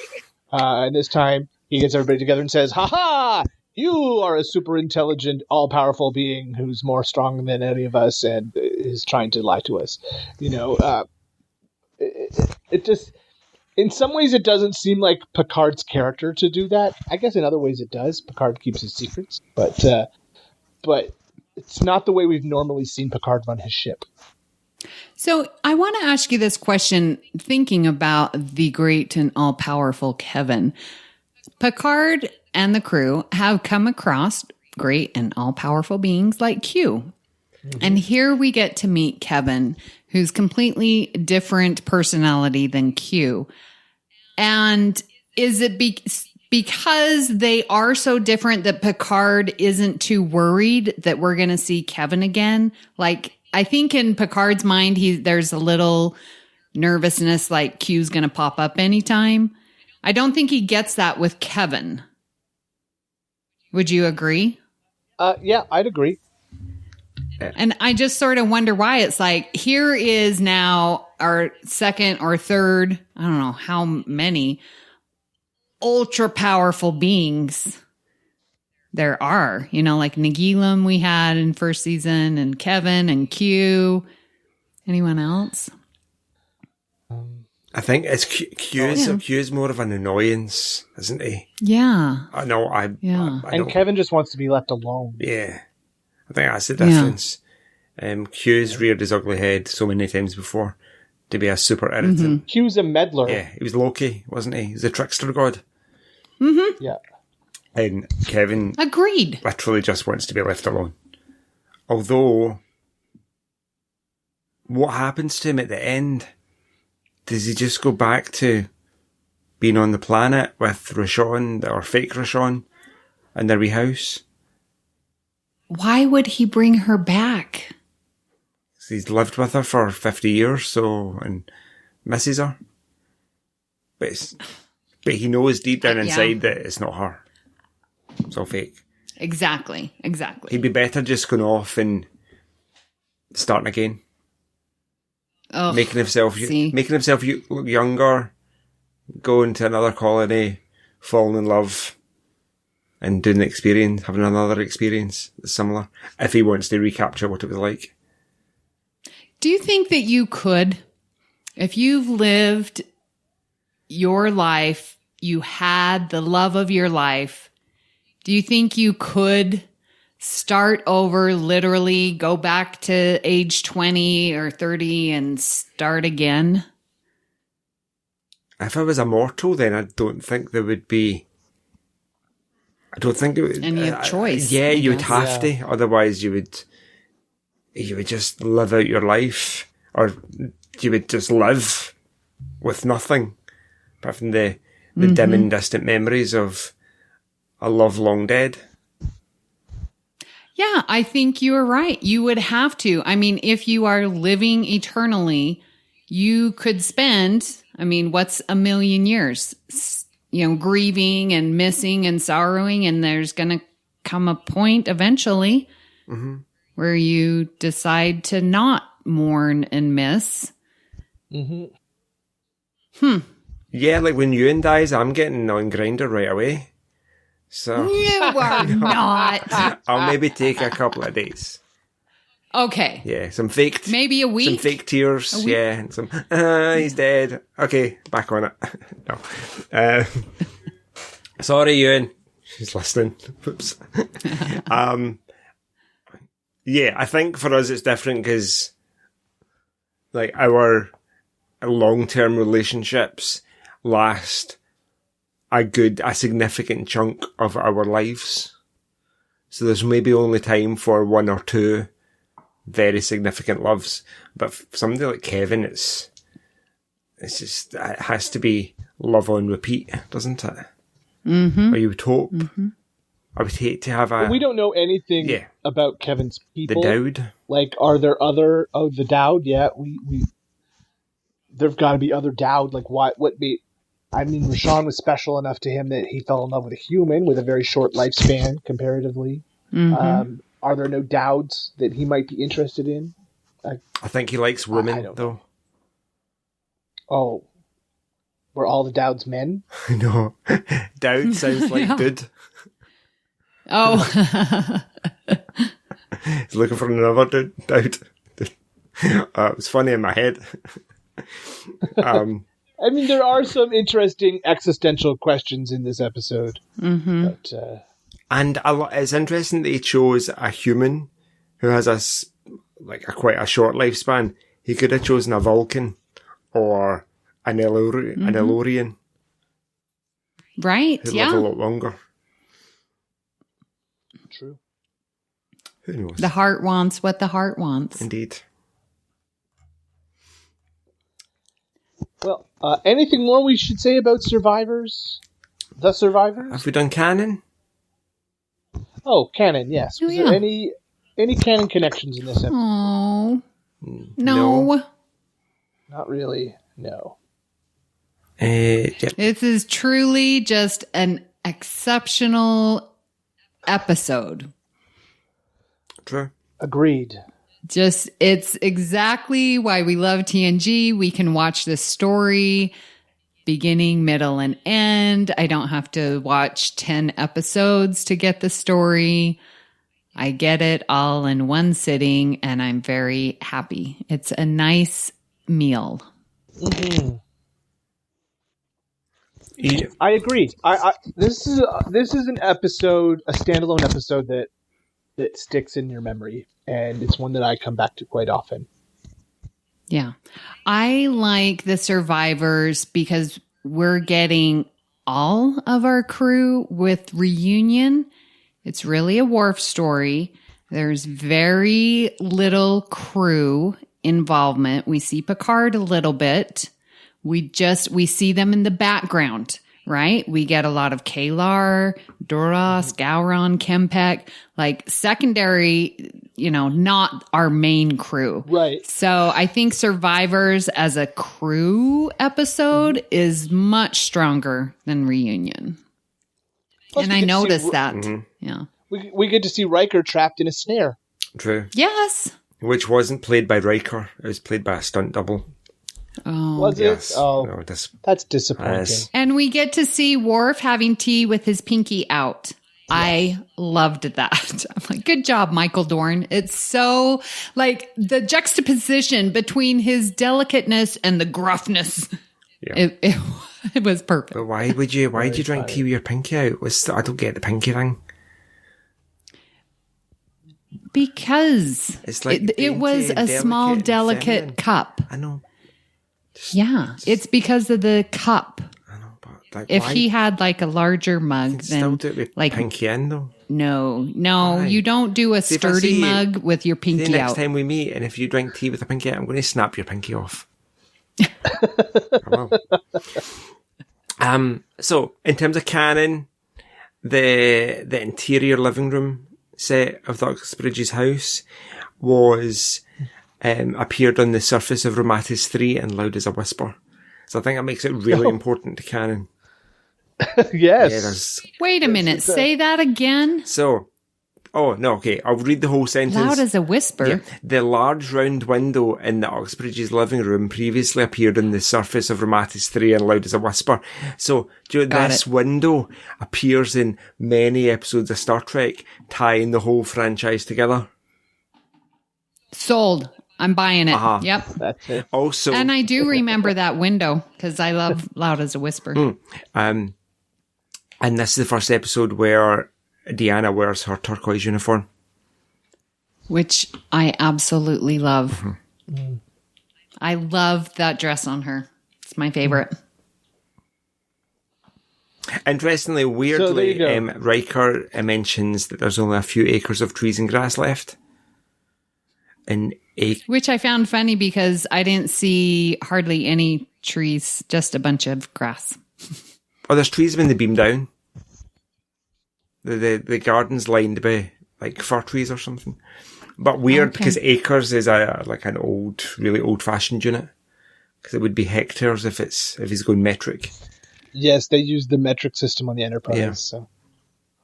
And this time he gets everybody together and says, ha, you are a super intelligent, all-powerful being who's more strong than any of us and is trying to lie to us. It just, in some ways it doesn't seem like Picard's character to do that. I guess in other ways it does. Picard keeps his secrets, but it's not the way we've normally seen Picard run his ship. So I want to ask you this question, thinking about the great and all-powerful Kevin. Picard and the crew have come across great and all-powerful beings like Q. And here we get to meet Kevin, who's completely different personality than Q. And is it because they are so different that Picard isn't too worried that we're going to see Kevin again? Like, I think in Picard's mind, there's a little nervousness like Q's going to pop up anytime. I don't think he gets that with Kevin. Would you agree? Yeah, I'd agree. And I just sort of wonder why. It's like, here is now our second or third, I don't know how many ultra powerful beings there are, like Nagilum we had in first season, and Kevin and Q. Anyone else? I think it's Q is more of an annoyance, isn't he? Yeah. I know. And Kevin just wants to be left alone. Yeah. I think that's the difference. Q's reared his ugly head so many times before to be a super irritant. Q's a meddler. Yeah, he was Loki, wasn't he? He was a trickster god. Yeah. And Kevin agreed. Literally just wants to be left alone. Although, what happens to him at the end? Does he just go back to being on the planet with Rashon, or fake Rashon, in their wee house? Why would he bring her back? He's lived with her for 50 years, and misses her. But he knows deep down inside that it's not her. It's all fake. Exactly. He'd be better just going off and starting again. Making himself look younger, going to another colony, falling in love, and doing the experience, having another experience that's similar, if he wants to recapture what it was like. Do you think that you could, if you've lived your life, you had the love of your life, do you think you could start over, literally go back to age 20 or 30 and start again? If I was immortal, then I don't think there would be... I don't think it would... And you have choice. Yeah, you would have to. Otherwise, you would just live out your life. Or you would just live with nothing. Apart from the dim and distant memories of a love long dead. Yeah, I think you are right. You would have to. I mean, if you are living eternally, you could spend, what's a million years? Grieving and missing and sorrowing, and there's going to come a point eventually where you decide to not mourn and miss. Yeah, like when Ewan dies, I'm getting on Grindr right away. So you are not. I'll maybe take a couple of days. Okay. Yeah, some fake... Maybe a week? Some fake tears, yeah. And some, he's dead. Okay, back on it. No. Sorry, Ewan. She's listening. Oops. Yeah, I think for us it's different because, like, our long-term relationships last a significant chunk of our lives. So there's maybe only time for one or two very significant loves. But for somebody like Kevin, it's just, it has to be love on repeat, doesn't it? Mm-hmm. Or you would hope. Mm-hmm. I would hate to have we don't know anything about Kevin's people. The Dowd. Like, are there other... Oh, the Dowd, yeah. There've got to be other Dowd. Like, what made... I mean, Rashon was special enough to him that he fell in love with a human with a very short lifespan, comparatively. Mm-hmm. Are there no Dowds that he might be interested in? I think he likes women, though. Oh. Were all the Dowds men? No. Dowd sounds like dude. Oh. He's looking for another Dowd. It was funny in my head. I mean, there are some interesting existential questions in this episode. Mm-hmm. But, and it's interesting that he chose a human who has quite a short lifespan. He could have chosen a Vulcan or an Elorian. Right, who live a lot longer. True. Who knows? The heart wants what the heart wants. Indeed. Well, anything more we should say about Survivors? The Survivors? Have we done canon? Oh, canon, yes. Was there any canon connections in this episode? Oh, no. Not really, no. This is truly just an exceptional episode. True. Agreed. It's exactly why we love TNG. We can watch this story beginning, middle, and end. I don't have to watch 10 episodes to get the story. I get it all in one sitting, and I'm very happy. It's a nice meal. Mm-hmm. Yeah. I agree. This is an episode, a standalone episode that sticks in your memory, and it's one that I come back to quite often. Yeah. I like the Survivors because we're getting all of our crew with reunion. It's really a Worf story. There's very little crew involvement. We see Picard a little bit. We see them in the background, right? We get a lot of Kalar, Duras, Gowron, Kempek, like secondary, not our main crew. Right. So I think Survivors as a crew episode is much stronger than Reunion. Plus, and I noticed that. Mm-hmm. Yeah. We get to see Riker trapped in a snare. True. Yes. Which wasn't played by Riker. It was played by a stunt double. Oh. Was it? Yes. Oh, no, that's disappointing. And we get to see Worf having tea with his pinky out. I loved that. I'm like, good job, Michael Dorn. It's so like the juxtaposition between his delicateness and the gruffness. Yeah. It was perfect. But why did you drink tea with your pinky out? I don't get the pinky thing. Because it's like it was a small, delicate cup. I know. It's because of the cup. I know, but like, if he had like a larger mug, then still do it with like pinky in though. No, why? You don't do a sturdy mug with your pinky out. The next time we meet, and if you drink tea with a pinky out, I'm going to snap your pinky off. So in terms of canon, the interior living room set of the Uxbridge's house was appeared on the surface of Romatis 3 and Loud as a Whisper. So I think that makes it really important to canon. Yes. Wait a minute. Say that again. So, okay. I'll read the whole sentence. Loud as a whisper. Yeah. The large round window in the Uxbridge's living room previously appeared on the surface of Romatis 3 and Loud as a Whisper. So, this window appears in many episodes of Star Trek, tying the whole franchise together. Sold. I'm buying it. Yep. That's it. Also, And I do remember that window because I love Loud as a Whisper. and this is the first episode where Deanna wears her turquoise uniform. Which I absolutely love. I love that dress on her. It's my favorite. Interestingly, weirdly, Riker mentions that there's only a few acres of trees and grass left. Which I found funny because I didn't see hardly any trees, just a bunch of grass. Oh, there's trees when they beam down. The garden's lined by like fir trees or something. But weird because acres is an old, really old-fashioned unit. Because it would be hectares if he's going metric. Yes, they use the metric system on the Enterprise. Yeah. So.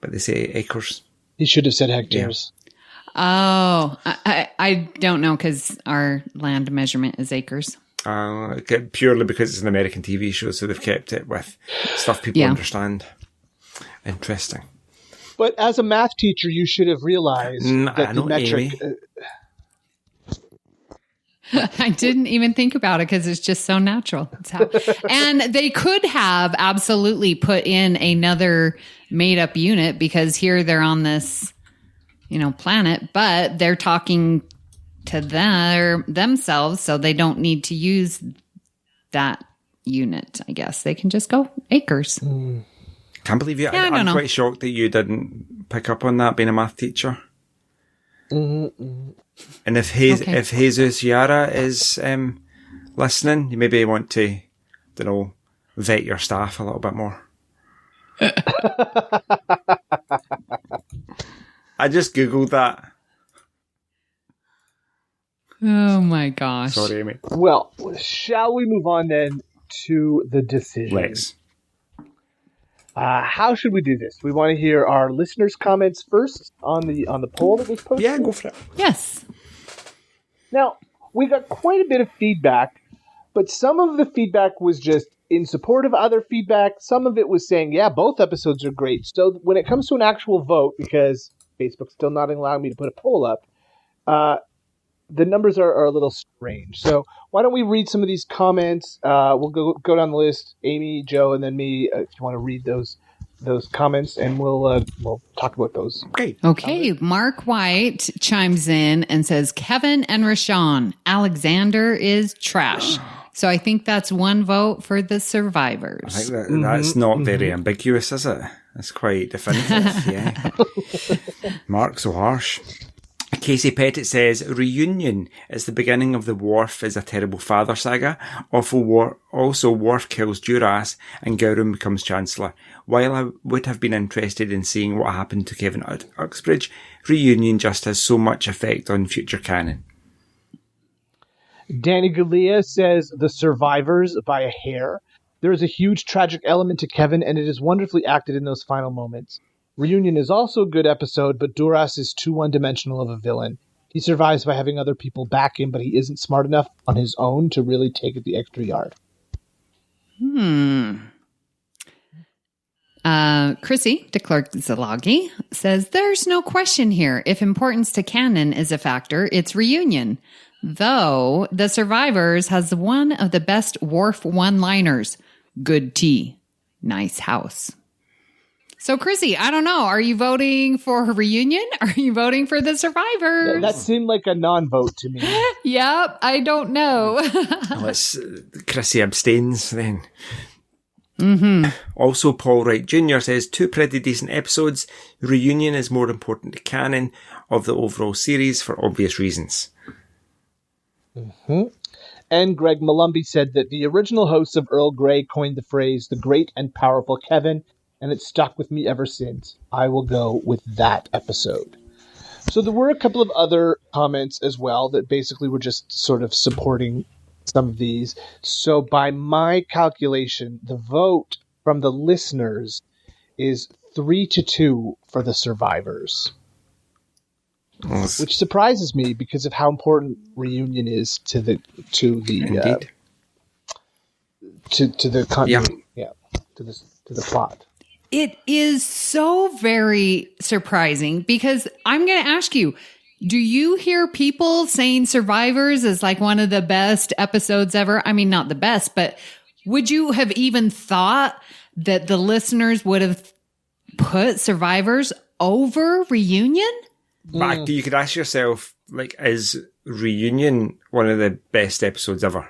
But they say acres. He should have said hectares. Yeah. Oh, I don't know because our land measurement is acres. Purely because it's an American TV show, so they've kept it with stuff people understand. Interesting. But as a math teacher, you should have realized that the metric... I didn't even think about it because it's just so natural. And they could have absolutely put in another made-up unit because here they're on this, planet, but they're talking to themselves, so they don't need to use that unit, I guess. They can just go acres. Can't believe you. I'm quite shocked that you didn't pick up on that being a math teacher. And if Jesus Yara is listening, you maybe want to, vet your staff a little bit more. I just Googled that. Oh my gosh. Sorry, Amy. Well, shall we move on then to the decision? Let's. How should we do this? We want to hear our listeners' comments first on the poll that was posted. Yeah, go for it. Yes. Now, we got quite a bit of feedback, but some of the feedback was just in support of other feedback. Some of it was saying, yeah, both episodes are great. So when it comes to an actual vote, because Facebook's still not allowing me to put a poll up, the numbers are a little strange. So why don't we read some of these comments? We'll go down the list, Amy, Joe, and then me, if you want to read those comments, and we'll talk about those. Okay. Mark White chimes in and says, Kevin and Rashon, Alexander is trash. So I think that's one vote for the survivors. I think that's not very ambiguous, is it? That's quite definitive, yeah. Mark, so harsh. Casey Pettitt says, Reunion is the beginning of the Worf is a terrible father saga. Also, Worf kills Duras and Gowron becomes Chancellor. While I would have been interested in seeing what happened to Kevin Uxbridge, Reunion just has so much effect on future canon. Danny Galea says, The Survivors by a hair. There is a huge tragic element to Kevin, and it is wonderfully acted in those final moments. Reunion is also a good episode, but Duras is too one-dimensional of a villain. He survives by having other people back him, but he isn't smart enough on his own to really take it the extra yard. Chrissie De Clerck-Szilagyi says, There's no question here. If importance to canon is a factor, it's Reunion. Though The Survivors has one of the best Worf one-liners. Good tea. Nice house. So, Chrissy, I don't know. Are you voting for Reunion? Are you voting for The Survivors? That seemed like a non-vote to me. Yep, I don't know. Chrissy abstains then. Also, Paul Wright Jr. says, 2 pretty decent episodes. Reunion is more important to canon of the overall series for obvious reasons. And Greg Molumby said that the original hosts of Earl Grey coined the phrase, the great and powerful Kevin, and it's stuck with me ever since. I will go with that episode. So there were a couple of other comments as well that basically were just sort of supporting some of these. So by my calculation, the vote from the listeners is 3-2 for The Survivors. Which surprises me because of how important Reunion is to the continuity. Yeah, to the plot. It is so very surprising because I'm going to ask you, Do you hear people saying Survivors is like one of the best episodes ever? I mean, not the best, but would you have even thought that the listeners would have put Survivors over Reunion? But you could ask yourself, like, is Reunion one of the best episodes ever?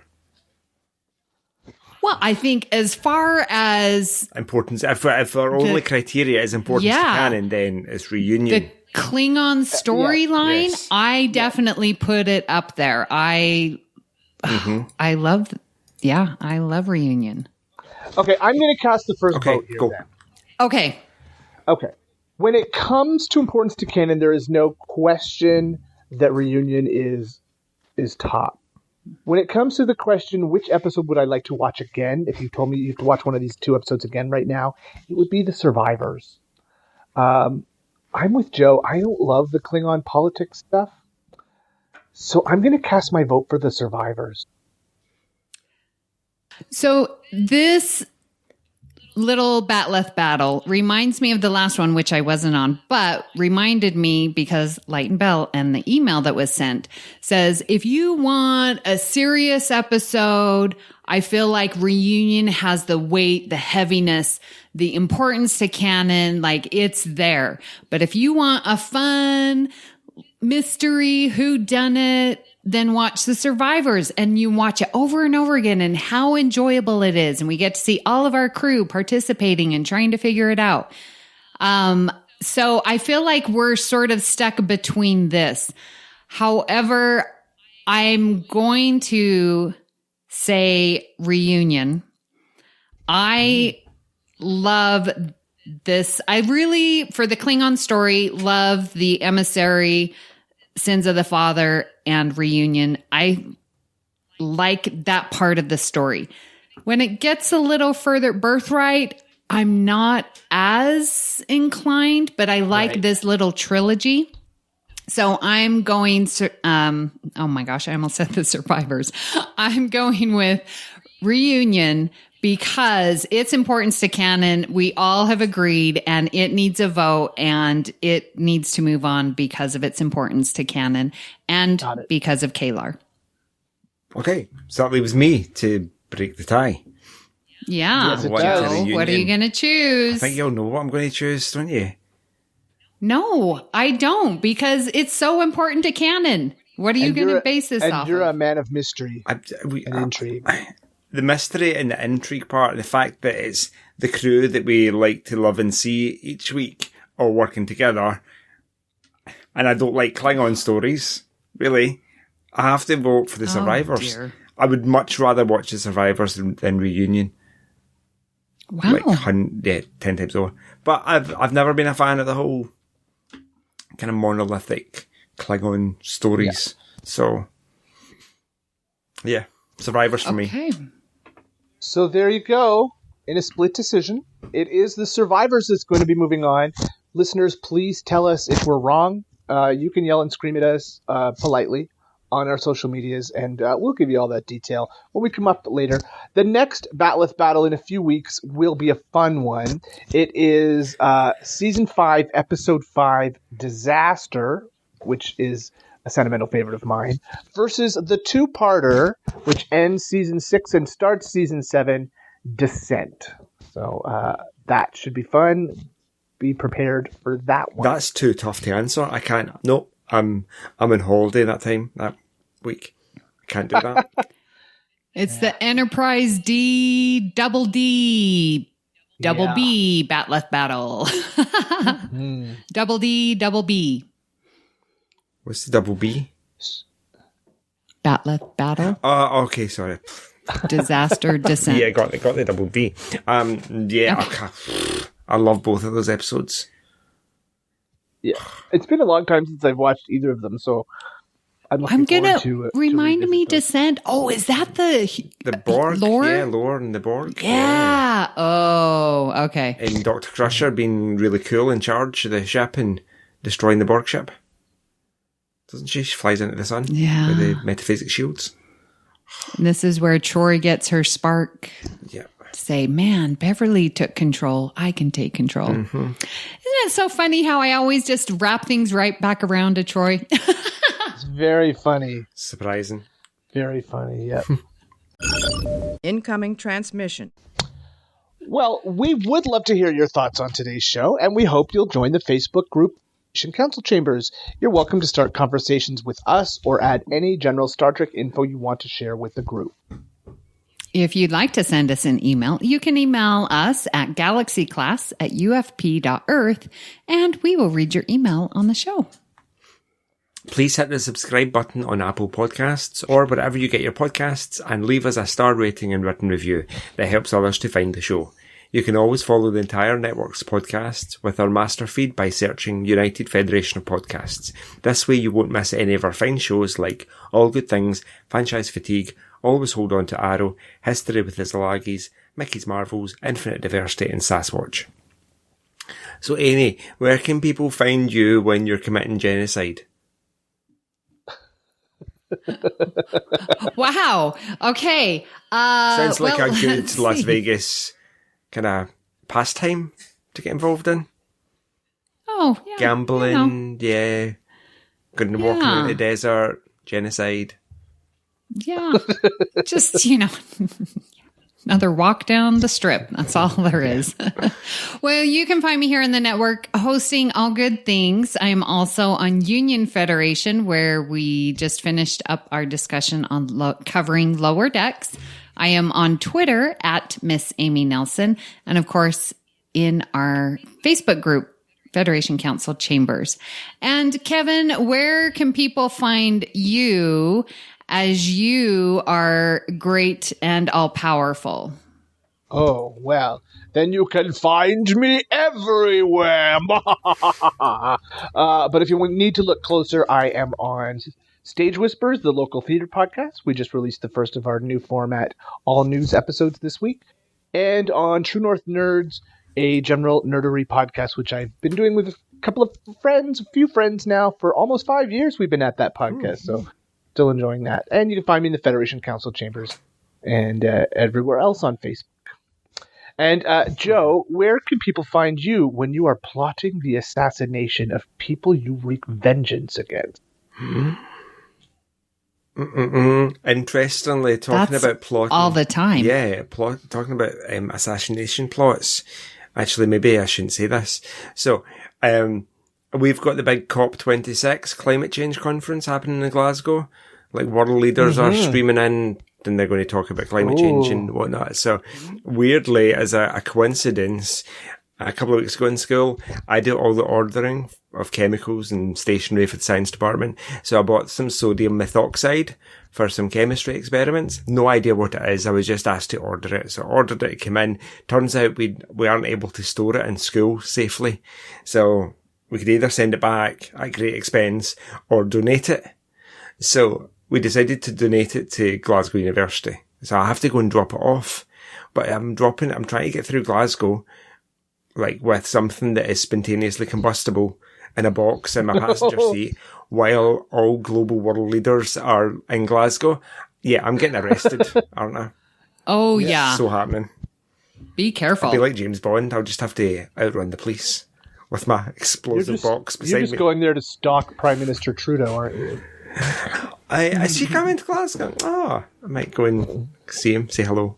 Well, I think as far as importance, if our only criteria is importance to canon, then it's Reunion. The Klingon storyline, Yes. I definitely put it up there. I love Reunion. Okay, I'm going to cast the first Okay, vote here go. then. Okay. When it comes to importance to canon, there is no question that Reunion is top. When it comes to the question, which episode would I like to watch again? If you told me you have to watch one of these two episodes again right now, it would be The Survivors. I'm with Joe. I don't love the Klingon politics stuff. So I'm going to cast my vote for The Survivors. So this little Batleth battle reminds me of the last one, which I wasn't on, but reminded me because Light and Bell and the email that was sent says, if you want a serious episode, I feel like Reunion has the weight, the heaviness, the importance to canon, like it's there. But if you want a fun mystery, whodunit, then watch The Survivors, and you watch it over and over again and how enjoyable it is. And we get to see all of our crew participating and trying to figure it out. So I feel like we're sort of stuck between this. However, I'm going to say Reunion. I love this. I really, for the Klingon story, love the Emissary, Sins of the Father, and Reunion. I like that part of the story. When it gets a little further, Birthright, I'm not as inclined, but I like this little trilogy. So I'm going, oh my gosh, I almost said The Survivors. I'm going with Reunion because its importance to canon, we all have agreed, and it needs a vote, and it needs to move on because of its importance to canon and because of Kalar. Okay, so that leaves me to break the tie. Yeah. Yes, it Joe, does. what are you going to choose? I think you'll know what I'm going to choose, don't you? No, I don't, because it's so important to canon. What are you going to base this off And you're of? a man of mystery and intrigue. The mystery and the intrigue part, the fact that it's the crew that we like to love and see each week all working together. And I don't like Klingon stories, really. I have to vote for The Survivors. Dear. I would much rather watch The Survivors than Reunion. Wow. Like 10 times over. But I've never been a fan of the whole kind of monolithic Klingon stories. Yeah. So, yeah, Survivors for me. Okay. So there you go. In a split decision, it is The Survivors that's going to be moving on. Listeners, please tell us if we're wrong. You can yell and scream at us politely on our social medias, and we'll give you all that detail when we come up later. The next Batleth battle in a few weeks will be a fun one. It is Season 5, Episode 5, Disaster, which is a sentimental favorite of mine, versus the two-parter, which ends Season 6 and starts Season 7, Descent. So that should be fun. Be prepared for that one. That's too tough to answer. I can't. No, I'm on holiday that week. I can't do that. It's the Enterprise double B Batleth battle. Double B. What's the double B? Batleth battle. Oh, okay, sorry. Disaster Descent. Yeah, got the double B. Yeah, I love both of those episodes. Yeah, it's been a long time since I've watched either of them, so I'm gonna remind me Descent. Oh, is that the Borg? Lore? Yeah, Lore and the Borg. Yeah. Oh, okay. And Dr. Crusher being really cool in charge of the ship and destroying the Borg ship. Doesn't she? She flies into the sun with the metaphysics shields. And this is where Troy gets her spark. Yeah. To say, man, Beverly took control. I can take control. Mm-hmm. Isn't it so funny how I always just wrap things right back around to Troy? It's very funny. Surprising. Very funny, yeah. Incoming transmission. Well, we would love to hear your thoughts on today's show, and we hope you'll join the Facebook group Council Chambers. You're welcome to start conversations with us or add any general Star Trek info you want to share with the group. If you'd like to send us an email, you can email us at galaxyclass@ufp.earth, and we will read your email on the show. Please hit the subscribe button on Apple Podcasts or wherever you get your podcasts and leave us a star rating and written review. That helps others to find the show. You can always follow the entire network's podcasts with our master feed by searching United Federation of Podcasts. This way you won't miss any of our fine shows like All Good Things, Franchise Fatigue, Always Hold On to Arrow, History with the Szilagys, Mickey's Marvels, Infinite Diversity and Sasquatch. So Amy, where can people find you when you're committing genocide? Wow. Okay. Sounds like a good let's Las see. Vegas kind of pastime to get involved in. Oh, yeah. Gambling, yeah. Going to walk Yeah. in the desert, genocide. Yeah. Just, another walk down the strip. That's all there is. Well, you can find me here in the network hosting All Good Things. I am also on Union Federation, where we just finished up our discussion on covering Lower Decks. I am on Twitter at Miss Amy Nelson. And of course, in our Facebook group, Federation Council Chambers. And Kevin, where can people find you as you are great and all-powerful? Oh, well, then you can find me everywhere. But if you need to look closer, I am on Stage Whispers, the local theater podcast. We just released the first of our new format, all news episodes this week. And on True North Nerds, a general nerdery podcast, which I've been doing with a couple of friends, a few friends now, for almost 5 years we've been at that podcast. So still enjoying that. And you can find me in the Federation Council Chambers and everywhere else on Facebook. And Joe, where can people find you when you are plotting the assassination of people you wreak vengeance against? Interestingly, talking That's about plotting all the time. Yeah, talking about assassination plots. Actually, maybe I shouldn't say this. So, we've got the big COP26 climate change conference happening in Glasgow. Like, world leaders are streaming in, and they're going to talk about climate change and whatnot. So, weirdly, as a coincidence, a couple of weeks ago in school, I do all the ordering of chemicals and stationery for the science department. So I bought some sodium methoxide for some chemistry experiments. No idea what it is. I was just asked to order it. So I ordered it, it came in. Turns out we aren't able to store it in school safely. So we could either send it back at great expense or donate it. So we decided to donate it to Glasgow University. So I have to go and drop it off. But I'm trying to get through Glasgow like with something that is spontaneously combustible in a box in my passenger seat while all global world leaders are in Glasgow. Yeah, I'm getting arrested, aren't I? Oh, yeah. So happening. Be careful. I'll be like James Bond. I'll just have to outrun the police with my explosive box beside me. You're just going there to stalk Prime Minister Trudeau, aren't you? Is she coming to Glasgow? Oh, I might go and see him, say hello.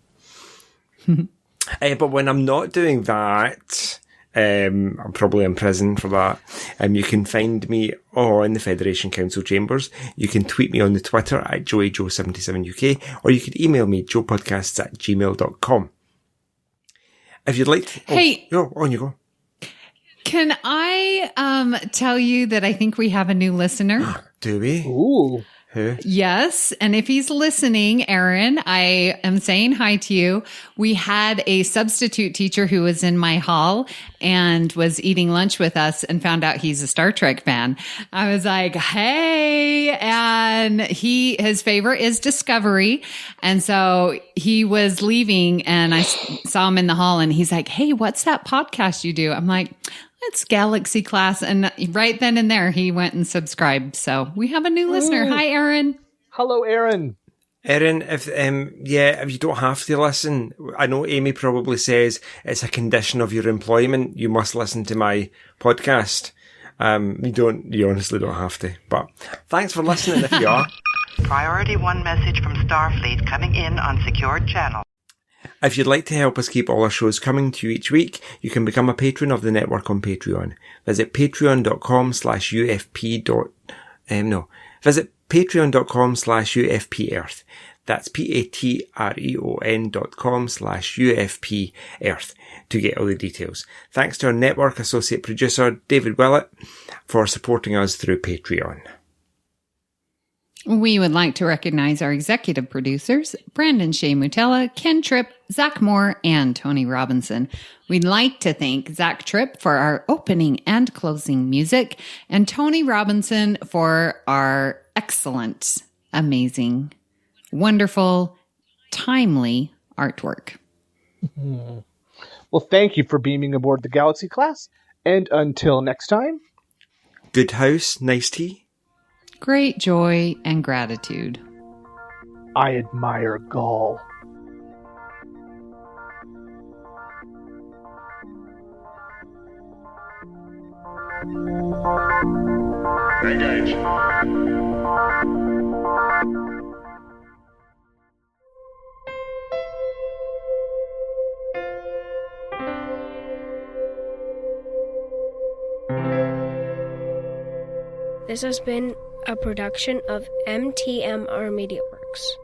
But when I'm not doing that, I'm probably in prison for that. You can find me on the Federation Council Chambers. You can tweet me on the Twitter at JoeyJoe77UK, or you can email me joepodcasts@gmail.com. If you'd like to... Hey. On you go. Can I tell you that I think we have a new listener? Do we? Ooh. Who? Yes. And if he's listening, Aaron, I am saying hi to you. We had a substitute teacher who was in my hall and was eating lunch with us and found out he's a Star Trek fan. I was like, hey, and his favorite is Discovery. And so he was leaving and I saw him in the hall and he's like, hey, what's that podcast you do? I'm like, it's Galaxy Class. And right then and there, he went and subscribed. So we have a new listener. Hi, Aaron. Hello, Aaron. Erin, if you don't have to listen, I know Amy probably says it's a condition of your employment. You must listen to my podcast. You honestly don't have to, but thanks for listening if you are. Priority 1 message from Starfleet coming in on secured channel. If you'd like to help us keep all our shows coming to you each week, you can become a patron of the network on Patreon. Visit patreon.com/UFP That's patreon.com/UFP Earth to get all the details. Thanks to our network associate producer, David Willett, for supporting us through Patreon. We would like to recognize our executive producers, Brandon Shea Mutella, Ken Tripp, Zach Moore, and Tony Robinson. We'd like to thank Zach Tripp for our opening and closing music, and Tony Robinson for our excellent, amazing, wonderful, timely artwork. Well, thank you for beaming aboard the Galaxy class, and until next time, good house, nice tea. Great joy and gratitude. I admire gall. Engage. This has been a production of MTMR Media Works.